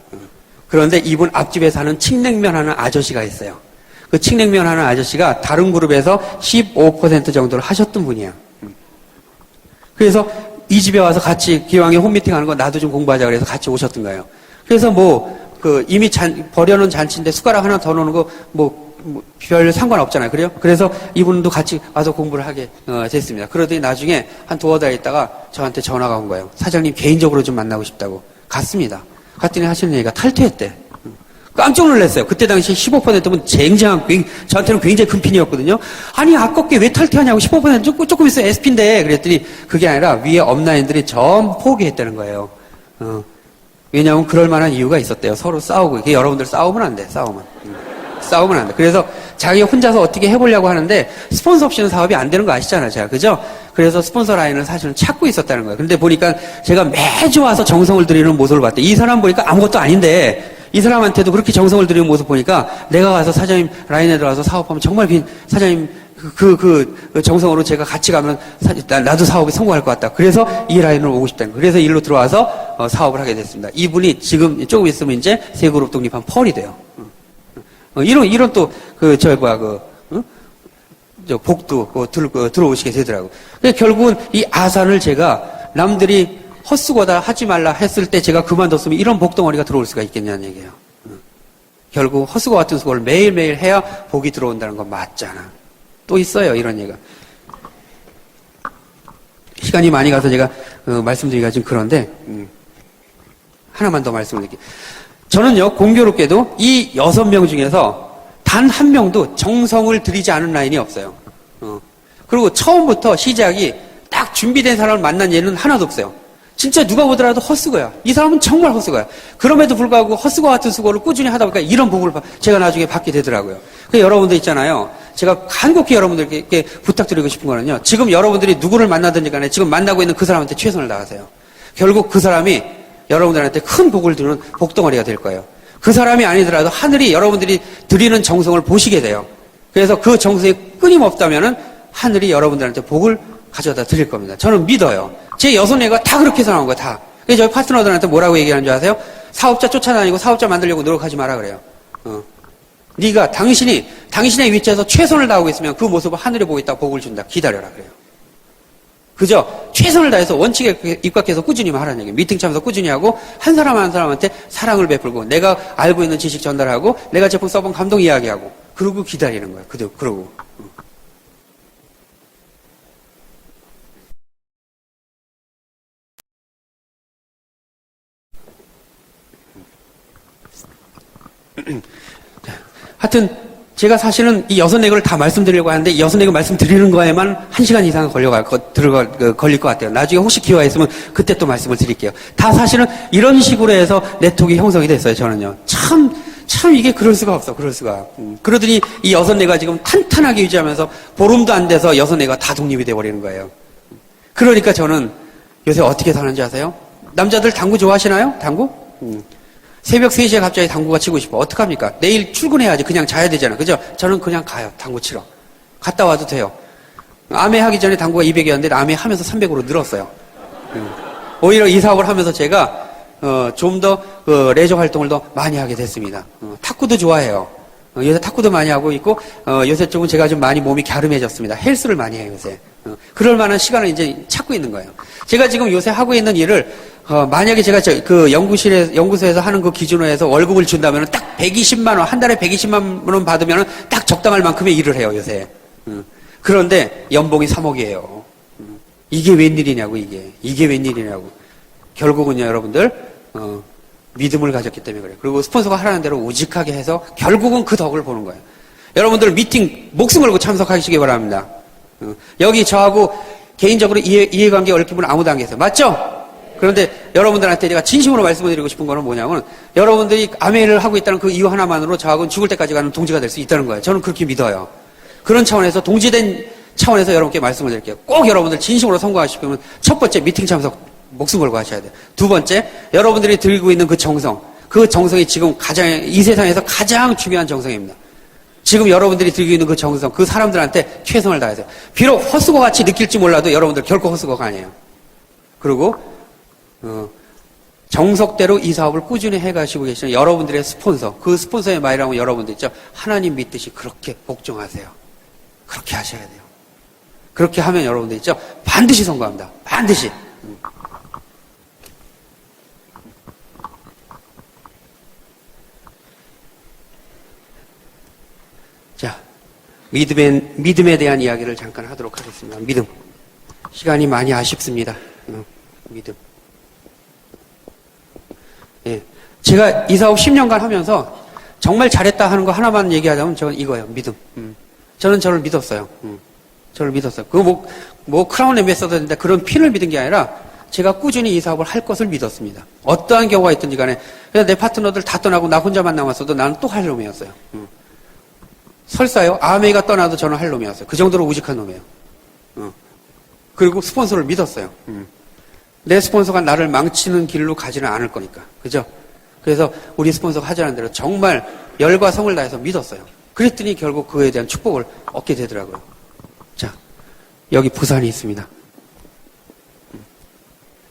그런데 이분 앞집에 사는 칡냉면 하는 아저씨가 있어요. 그 칡냉면 하는 아저씨가 다른 그룹에서 15% 정도를 하셨던 분이야. 그래서 이 집에 와서 같이 기왕에 홈미팅 하는 거 나도 좀 공부하자 그래서 같이 오셨던 거예요. 그래서 이미 버려놓은 잔치인데 숟가락 하나 더 넣는 거 별 상관없잖아요. 그래요? 그래서 이분도 같이 와서 공부를 하게 됐습니다. 그러더니 나중에 한 두어 달 있다가 저한테 전화가 온 거예요. 사장님 개인적으로 좀 만나고 싶다고. 갔습니다. 갔더니 하시는 얘기가 탈퇴했대. 깜짝 놀랐어요. 그때 당시 15%면 쟁쟁한, 저한테는 굉장히 큰 핀이었거든요. 아니, 아깝게 왜 탈퇴하냐고 15% 조금 있어요. SP인데. 그랬더니 그게 아니라 위에 업라인들이 전 포기했다는 거예요. 왜냐하면 그럴 만한 이유가 있었대요. 서로 싸우고. 여러분들 싸우면 안 돼, 싸우면. 싸우면 안 돼. 그래서 자기 혼자서 어떻게 해보려고 하는데 스폰서 없이는 사업이 안 되는 거 아시잖아요. 제가. 그죠? 그래서 스폰서 라인을 사실은 찾고 있었다는 거예요. 근데 보니까 제가 매주 와서 정성을 들이는 모습을 봤대. 이 사람 보니까 아무것도 아닌데 이 사람한테도 그렇게 정성을 들이는 모습 보니까 내가 가서 사장님 라인에 들어가서 사업하면 정말 사장님 그 정성으로 제가 같이 가면 나도 사업에 성공할 것 같다. 그래서 이 라인으로 오고 싶다는 거예요. 그래서 일로 들어와서 사업을 하게 됐습니다. 이분이 지금 조금 있으면 이제 세 그룹 독립한 펄이 돼요. 이런 또 복도 들어오시게 되더라고. 결국은 이 아산을 제가 남들이 헛수고다 하지 말라 했을 때 제가 그만뒀으면 이런 복덩어리가 들어올 수가 있겠냐는 얘기예요. 결국 헛수고 같은 수고를 매일매일 해야 복이 들어온다는 건 맞잖아. 또 있어요, 이런 얘기가. 시간이 많이 가서 제가 말씀드리기가 좀 그런데 하나만 더 말씀을 드릴게요. 저는요, 공교롭게도 이 6명 중에서 단 한 명도 정성을 들이지 않은 라인이 없어요. 그리고 처음부터 시작이 딱 준비된 사람을 만난 예는 하나도 없어요. 진짜 누가 보더라도 헛수고야. 이 사람은 정말 헛수고야. 그럼에도 불구하고 헛수고 같은 수고를 꾸준히 하다 보니까 이런 복을 제가 나중에 받게 되더라고요. 그래서 여러분들 있잖아요. 제가 간곡히 여러분들께 부탁드리고 싶은 거는요. 지금 여러분들이 누구를 만나든지 간에 지금 만나고 있는 그 사람한테 최선을 다하세요. 결국 그 사람이 여러분들한테 큰 복을 주는 복덩어리가 될 거예요. 그 사람이 아니더라도 하늘이 여러분들이 드리는 정성을 보시게 돼요. 그래서 그 정성이 끊임없다면은 하늘이 여러분들한테 복을 가져다 드릴 겁니다. 저는 믿어요. 제 6애가 다 그렇게 살아온 거예요, 다. 그래서 저희 파트너들한테 뭐라고 얘기하는 줄 아세요? 사업자 쫓아다니고 사업자 만들려고 노력하지 마라 그래요. 네가 당신의 위치에서 최선을 다하고 있으면 그 모습을 하늘이 보고 있다고 복을 준다. 기다려라 그래요. 그죠? 최선을 다해서 원칙에 입각해서 꾸준히 하라는 얘기예요. 미팅 참여서 꾸준히 하고 한 사람 한 사람한테 사랑을 베풀고 내가 알고 있는 지식 전달하고 내가 제품 써본 감동 이야기하고 그러고 기다리는 거예요. 그러고. 하여튼 제가 사실은 이 6개를 다 말씀드리려고 하는데 이 6개 말씀드리는 거에만 1시간 이상 걸릴 것 같아요. 나중에 혹시 기회가 있으면 그때 또 말씀을 드릴게요. 다 사실은 이런 식으로 해서 네트워크가 형성이 됐어요. 저는요. 참 이게 그럴 수가 없어. 그럴 수가. 그러더니 이 6개가 지금 탄탄하게 유지하면서 보름도 안 돼서 6개가 다 독립이 돼버리는 거예요. 그러니까 저는 요새 어떻게 사는지 아세요? 남자들 당구 좋아하시나요? 당구? 새벽 3시에 갑자기 당구가 치고 싶어. 어떡합니까? 내일 출근해야지. 그냥 자야 되잖아. 그죠? 저는 그냥 가요. 당구 치러. 갔다 와도 돼요. 아메 하기 전에 당구가 200이었는데 아메 하면서 300으로 늘었어요. 오히려 이 사업을 하면서 제가 좀 더 레저 활동을 더 많이 하게 됐습니다. 탁구도 좋아해요. 요새 탁구도 많이 하고 있고 요새 조금 제가 좀 많이 몸이 갸름해졌습니다. 헬스를 많이 해요 요새. 그럴 만한 시간을 이제 찾고 있는 거예요. 제가 지금 요새 하고 있는 일을 만약에 제가 그 연구소에서 하는 그 기준으로 해서 월급을 준다면 딱 120만 원, 한 달에 120만 원 받으면 딱 적당할 만큼의 일을 해요 요새. 그런데 연봉이 3억이에요. 이게 웬일이냐고 이게 웬일이냐고. 결국은요 여러분들 믿음을 가졌기 때문에 그래요. 그리고 스폰서가 하라는 대로 우직하게 해서 결국은 그 덕을 보는 거예요. 여러분들 미팅 목숨 걸고 참석하시기 바랍니다. 여기 저하고 개인적으로 이해관계 얽힌 분은 아무도 안 계세요. 맞죠? 그런데 여러분들한테 제가 진심으로 말씀드리고 싶은 거는 뭐냐면 여러분들이 아멘을 하고 있다는 그 이유 하나만으로 저하고는 죽을 때까지 가는 동지가 될 수 있다는 거예요. 저는 그렇게 믿어요. 그런 차원에서 동지된 차원에서 여러분께 말씀을 드릴게요. 꼭 여러분들 진심으로 성공하시려면 첫 번째 미팅 참석 목숨 걸고 하셔야 돼요. 두 번째 여러분들이 들고 있는 그 정성이 지금 이 세상에서 가장 중요한 정성입니다. 지금 여러분들이 들고 있는 그 정성, 그 사람들한테 최선을 다하세요. 비록 헛수고 같이 느낄지 몰라도 여러분들 결코 헛수고가 아니에요. 그리고 정석대로 이 사업을 꾸준히 해가시고 계시는 여러분들의 스폰서, 그 스폰서의 말이라면 여러분들 있죠. 하나님 믿듯이 그렇게 복종하세요. 그렇게 하셔야 돼요. 그렇게 하면 여러분들 있죠. 반드시 성공합니다. 반드시. 자, 믿음에 대한 이야기를 잠깐 하도록 하겠습니다. 믿음. 시간이 많이 아쉽습니다. 믿음. 예. 제가 이 사업 10년간 하면서 정말 잘했다 하는 거 하나만 얘기하자면 저는 이거예요. 믿음. 저는 저를 믿었어요. 저를 믿었어요. 크라운 앰베서더인데 그런 핀을 믿은 게 아니라 제가 꾸준히 이 사업을 할 것을 믿었습니다. 어떠한 경우가 있든지 간에. 그래서 내 파트너들 다 떠나고 나 혼자만 남았어도 나는 또 할 놈이었어요. 설사요. 아메이가 떠나도 저는 할 놈이었어요. 그 정도로 우직한 놈이에요. 그리고 스폰서를 믿었어요. 내 스폰서가 나를 망치는 길로 가지는 않을 거니까. 그죠? 그래서 우리 스폰서가 하자는 대로 정말 열과 성을 다해서 믿었어요. 그랬더니 결국 그에 대한 축복을 얻게 되더라고요. 자, 여기 부산이 있습니다.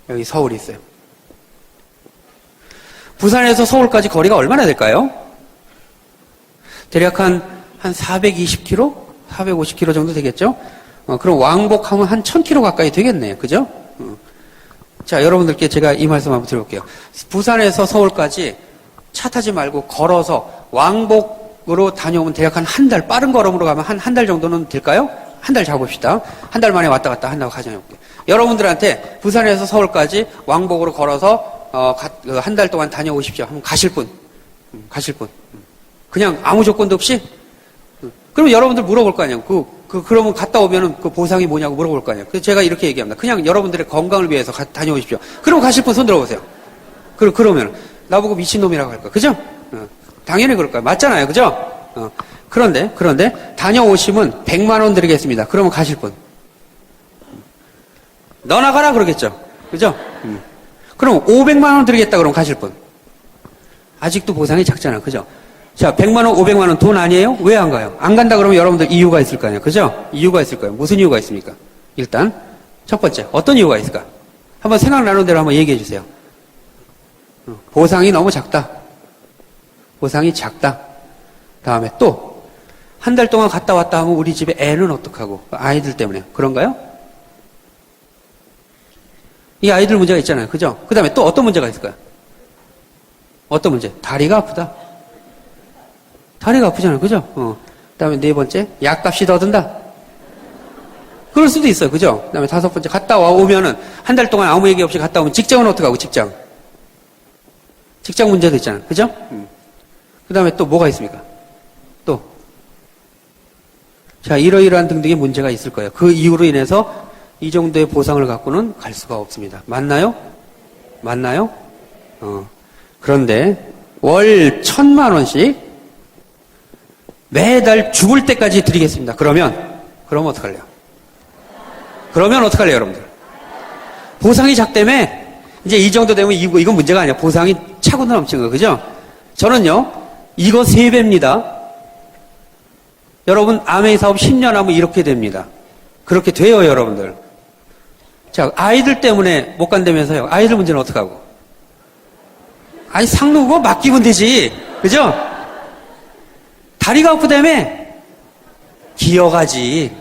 여기 서울이 있어요. 부산에서 서울까지 거리가 얼마나 될까요? 대략 한 420km? 450km 정도 되겠죠? 그럼 왕복하면 한 1000km 가까이 되겠네요. 그죠? 자, 여러분들께 제가 이 말씀 한번 드려볼게요. 부산에서 서울까지 차 타지 말고 걸어서 왕복으로 다녀오면 대략 한 달, 빠른 걸음으로 가면 한 달 정도는 될까요? 한 달 잡읍시다. 한 달 만에 왔다 갔다 한다고 가정해볼게요. 여러분들한테 부산에서 서울까지 왕복으로 걸어서 한 달 동안 다녀오십시오. 하면 가실 분. 가실 분. 그냥 아무 조건도 없이? 그럼 여러분들 물어볼 거 아니에요. 그러면 갔다 오면은 그 보상이 뭐냐고 물어볼 거 아니에요. 그래서 제가 이렇게 얘기합니다. 그냥 여러분들의 건강을 위해서 다녀오십시오. 그럼 가실 분 손 들어보세요. 그러면 나보고 미친놈이라고 할까? 그죠? 당연히 그럴 거예요. 맞잖아요. 그죠? 그런데 다녀오시면 100만 원 드리겠습니다. 그러면 가실 분. 너 나가라 그러겠죠. 그죠? 그럼 500만 원 드리겠다 그러면 가실 분. 아직도 보상이 작잖아. 그죠? 자, 100만 원, 500만 원 돈 아니에요? 왜 안 가요? 안 간다 그러면 여러분들 이유가 있을 거 아니에요. 그죠? 이유가 있을 거예요. 무슨 이유가 있습니까? 일단 첫 번째, 어떤 이유가 있을까? 한번 생각나는 대로 한번 얘기해 주세요. 보상이 너무 작다. 보상이 작다. 다음에 또 한 달 동안 갔다 왔다 하면 우리 집에 애는 어떡하고? 아이들 때문에. 그런가요? 이 아이들 문제가 있잖아요. 그죠? 그 다음에 또 어떤 문제가 있을까요? 어떤 문제? 다리가 아프다. 다리가 아프잖아요. 그죠? 그 다음에 네 번째, 약값이 더 든다. 그럴 수도 있어요. 그죠? 그 다음에 다섯 번째, 갔다 오면은, 한 달 동안 아무 얘기 없이 갔다 오면 직장은 어떡하고, 직장 문제도 있잖아요. 그죠? 그 다음에 또 뭐가 있습니까? 또. 자, 이러이러한 등등의 문제가 있을 거예요. 그 이유로 인해서 이 정도의 보상을 갖고는 갈 수가 없습니다. 맞나요? 맞나요? 그런데 월 1000만 원씩 매달 죽을 때까지 드리겠습니다. 그러면 어떡할래요? 그러면 어떡할래요, 여러분들? 보상이 작다며 이제 이 정도 되면 이건 문제가 아니야. 보상이 차고 넘치는 거, 그죠? 저는요, 이거 3배입니다. 여러분, 아메이 사업 10년 하면 이렇게 됩니다. 그렇게 돼요, 여러분들. 자, 아이들 때문에 못 간다면서요. 아이들 문제는 어떡하고? 아니, 상누고 맡기면 되지. 그죠? 다리가 아프다며? 기어가지.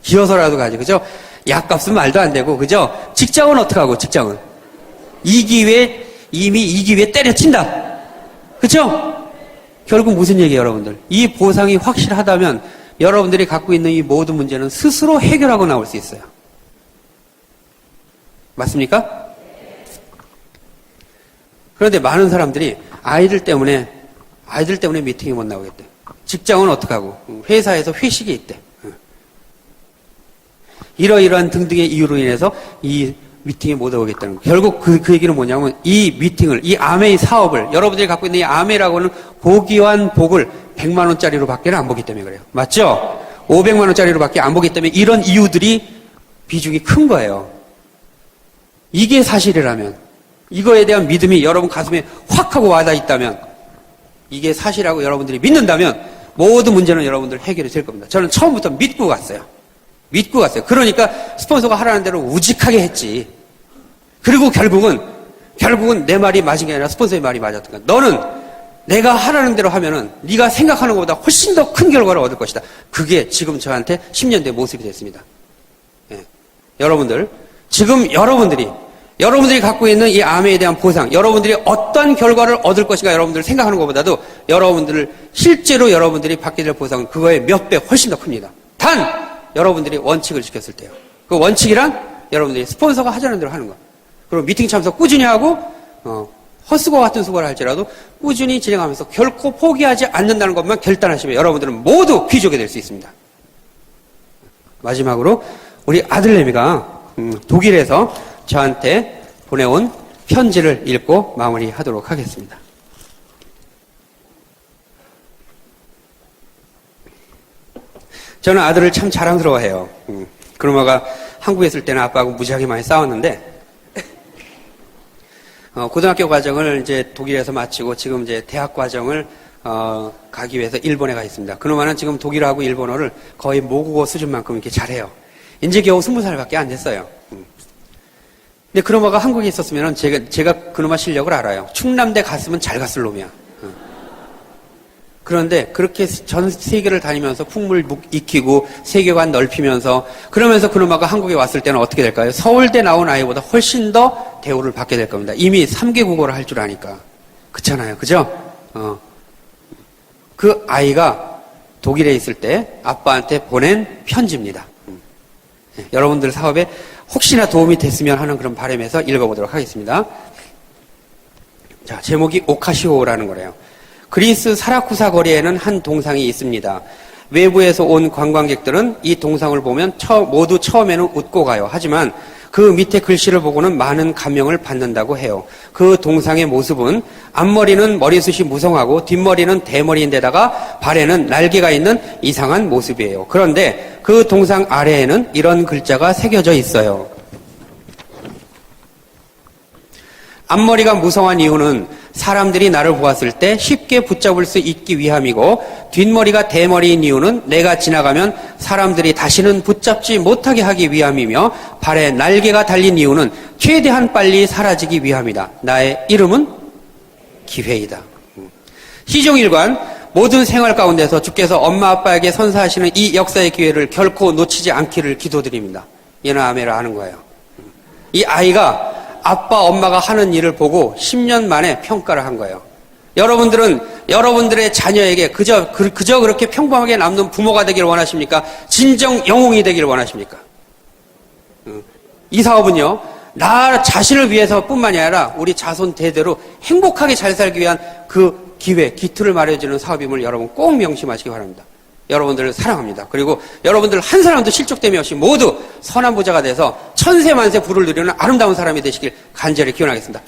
기어서라도 가지. 그죠? 약값은 말도 안 되고. 그죠? 직장은 어떡하고, 직장은? 이미 이 기회에 때려친다. 그죠? 결국 무슨 얘기예요, 여러분들? 이 보상이 확실하다면 여러분들이 갖고 있는 이 모든 문제는 스스로 해결하고 나올 수 있어요. 맞습니까? 그런데 많은 사람들이 아이들 때문에 미팅에 못 나오겠대. 직장은 어떡하고? 회사에서 회식이 있대. 이러이러한 등등의 이유로 인해서 이 미팅에 못 오겠다는 거예요. 결국 그 얘기는 뭐냐면 이 미팅을, 이 아메이 사업을, 여러분들이 갖고 있는 이 아메라고는 고귀한 복을 100만 원짜리로 밖에 안 보기 때문에 그래요. 맞죠? 500만 원짜리로 밖에 안 보기 때문에 이런 이유들이 비중이 큰 거예요. 이게 사실이라면, 이거에 대한 믿음이 여러분 가슴에 확 하고 와닿아 있다면, 이게 사실이라고 여러분들이 믿는다면 모든 문제는 여러분들 해결이 될 겁니다. 저는 처음부터 믿고 갔어요. 믿고 갔어요. 그러니까 스폰서가 하라는 대로 우직하게 했지. 그리고 결국은 내 말이 맞은 게 아니라 스폰서의 말이 맞았던 거야. 너는 내가 하라는 대로 하면은 네가 생각하는 것보다 훨씬 더 큰 결과를 얻을 것이다. 그게 지금 저한테 10년 된 모습이 됐습니다. 예. 여러분들, 지금 여러분들이 갖고 있는 이 암에 대한 보상, 여러분들이 어떤 결과를 얻을 것인가 여러분들 생각하는 것보다도 실제로 여러분들이 받게 될 보상은 그거의 몇 배 훨씬 더 큽니다. 단, 여러분들이 원칙을 지켰을 때요. 그 원칙이란 여러분들이 스폰서가 하자는 대로 하는 거. 그리고 미팅 참석 꾸준히 하고, 헛수고 같은 수고를 할지라도 꾸준히 진행하면서 결코 포기하지 않는다는 것만 결단하시면 여러분들은 모두 귀족이 될 수 있습니다. 마지막으로 우리 아들내미가 독일에서 저한테 보내온 편지를 읽고 마무리하도록 하겠습니다. 저는 아들을 참 자랑스러워해요. 그놈아가 한국에 있을 때는 아빠하고 무지하게 많이 싸웠는데, 고등학교 과정을 이제 독일에서 마치고 지금 이제 대학 과정을 가기 위해서 일본에 가 있습니다. 그놈아는 지금 독일어하고 일본어를 거의 모국어 수준만큼 이렇게 잘해요. 이제 겨우 20살밖에 안 됐어요. 근데 그놈아가 한국에 있었으면 제가 그놈아 실력을 알아요. 충남대 갔으면 잘 갔을 놈이야. 그런데 그렇게 전 세계를 다니면서 풍물 익히고 세계관 넓히면서 그러면서 그놈아가 한국에 왔을 때는 어떻게 될까요? 서울대 나온 아이보다 훨씬 더 대우를 받게 될 겁니다. 이미 3개 국어를 할 줄 아니까. 그렇잖아요. 그죠? 그 아이가 독일에 있을 때 아빠한테 보낸 편지입니다. 여러분들 사업에 혹시나 도움이 됐으면 하는 그런 바람에서 읽어보도록 하겠습니다. 자, 제목이 오카시오라는 거래요. 그리스 사라쿠사 거리에는 한 동상이 있습니다. 외부에서 온 관광객들은 이 동상을 보면 모두 처음에는 웃고 가요. 하지만 그 밑에 글씨를 보고는 많은 감명을 받는다고 해요. 그 동상의 모습은 앞머리는 머리숱이 무성하고 뒷머리는 대머리인데다가 발에는 날개가 있는 이상한 모습이에요. 그런데 그 동상 아래에는 이런 글자가 새겨져 있어요. 앞머리가 무성한 이유는 사람들이 나를 보았을 때 쉽게 붙잡을 수 있기 위함이고, 뒷머리가 대머리인 이유는 내가 지나가면 사람들이 다시는 붙잡지 못하게 하기 위함이며, 발에 날개가 달린 이유는 최대한 빨리 사라지기 위함이다. 나의 이름은 기회이다. 시종일관 모든 생활 가운데서 주께서 엄마 아빠에게 선사하시는 이 역사의 기회를 결코 놓치지 않기를 기도드립니다. 얘는 아메라 하는 거예요. 이 아이가 아빠, 엄마가 하는 일을 보고 10년 만에 평가를 한 거예요. 여러분들은 여러분들의 자녀에게 그저 그렇게 평범하게 남는 부모가 되기를 원하십니까? 진정 영웅이 되기를 원하십니까? 이 사업은요, 나 자신을 위해서뿐만이 아니라 우리 자손 대대로 행복하게 잘 살기 위한 그 기회, 기틀을 마련해주는 사업임을 여러분 꼭 명심하시기 바랍니다. 여러분들을 사랑합니다. 그리고 여러분들 한 사람도 실족됨이 없이 모두 선한 부자가 돼서 천세만세 부를 누리는 아름다운 사람이 되시길 간절히 기원하겠습니다.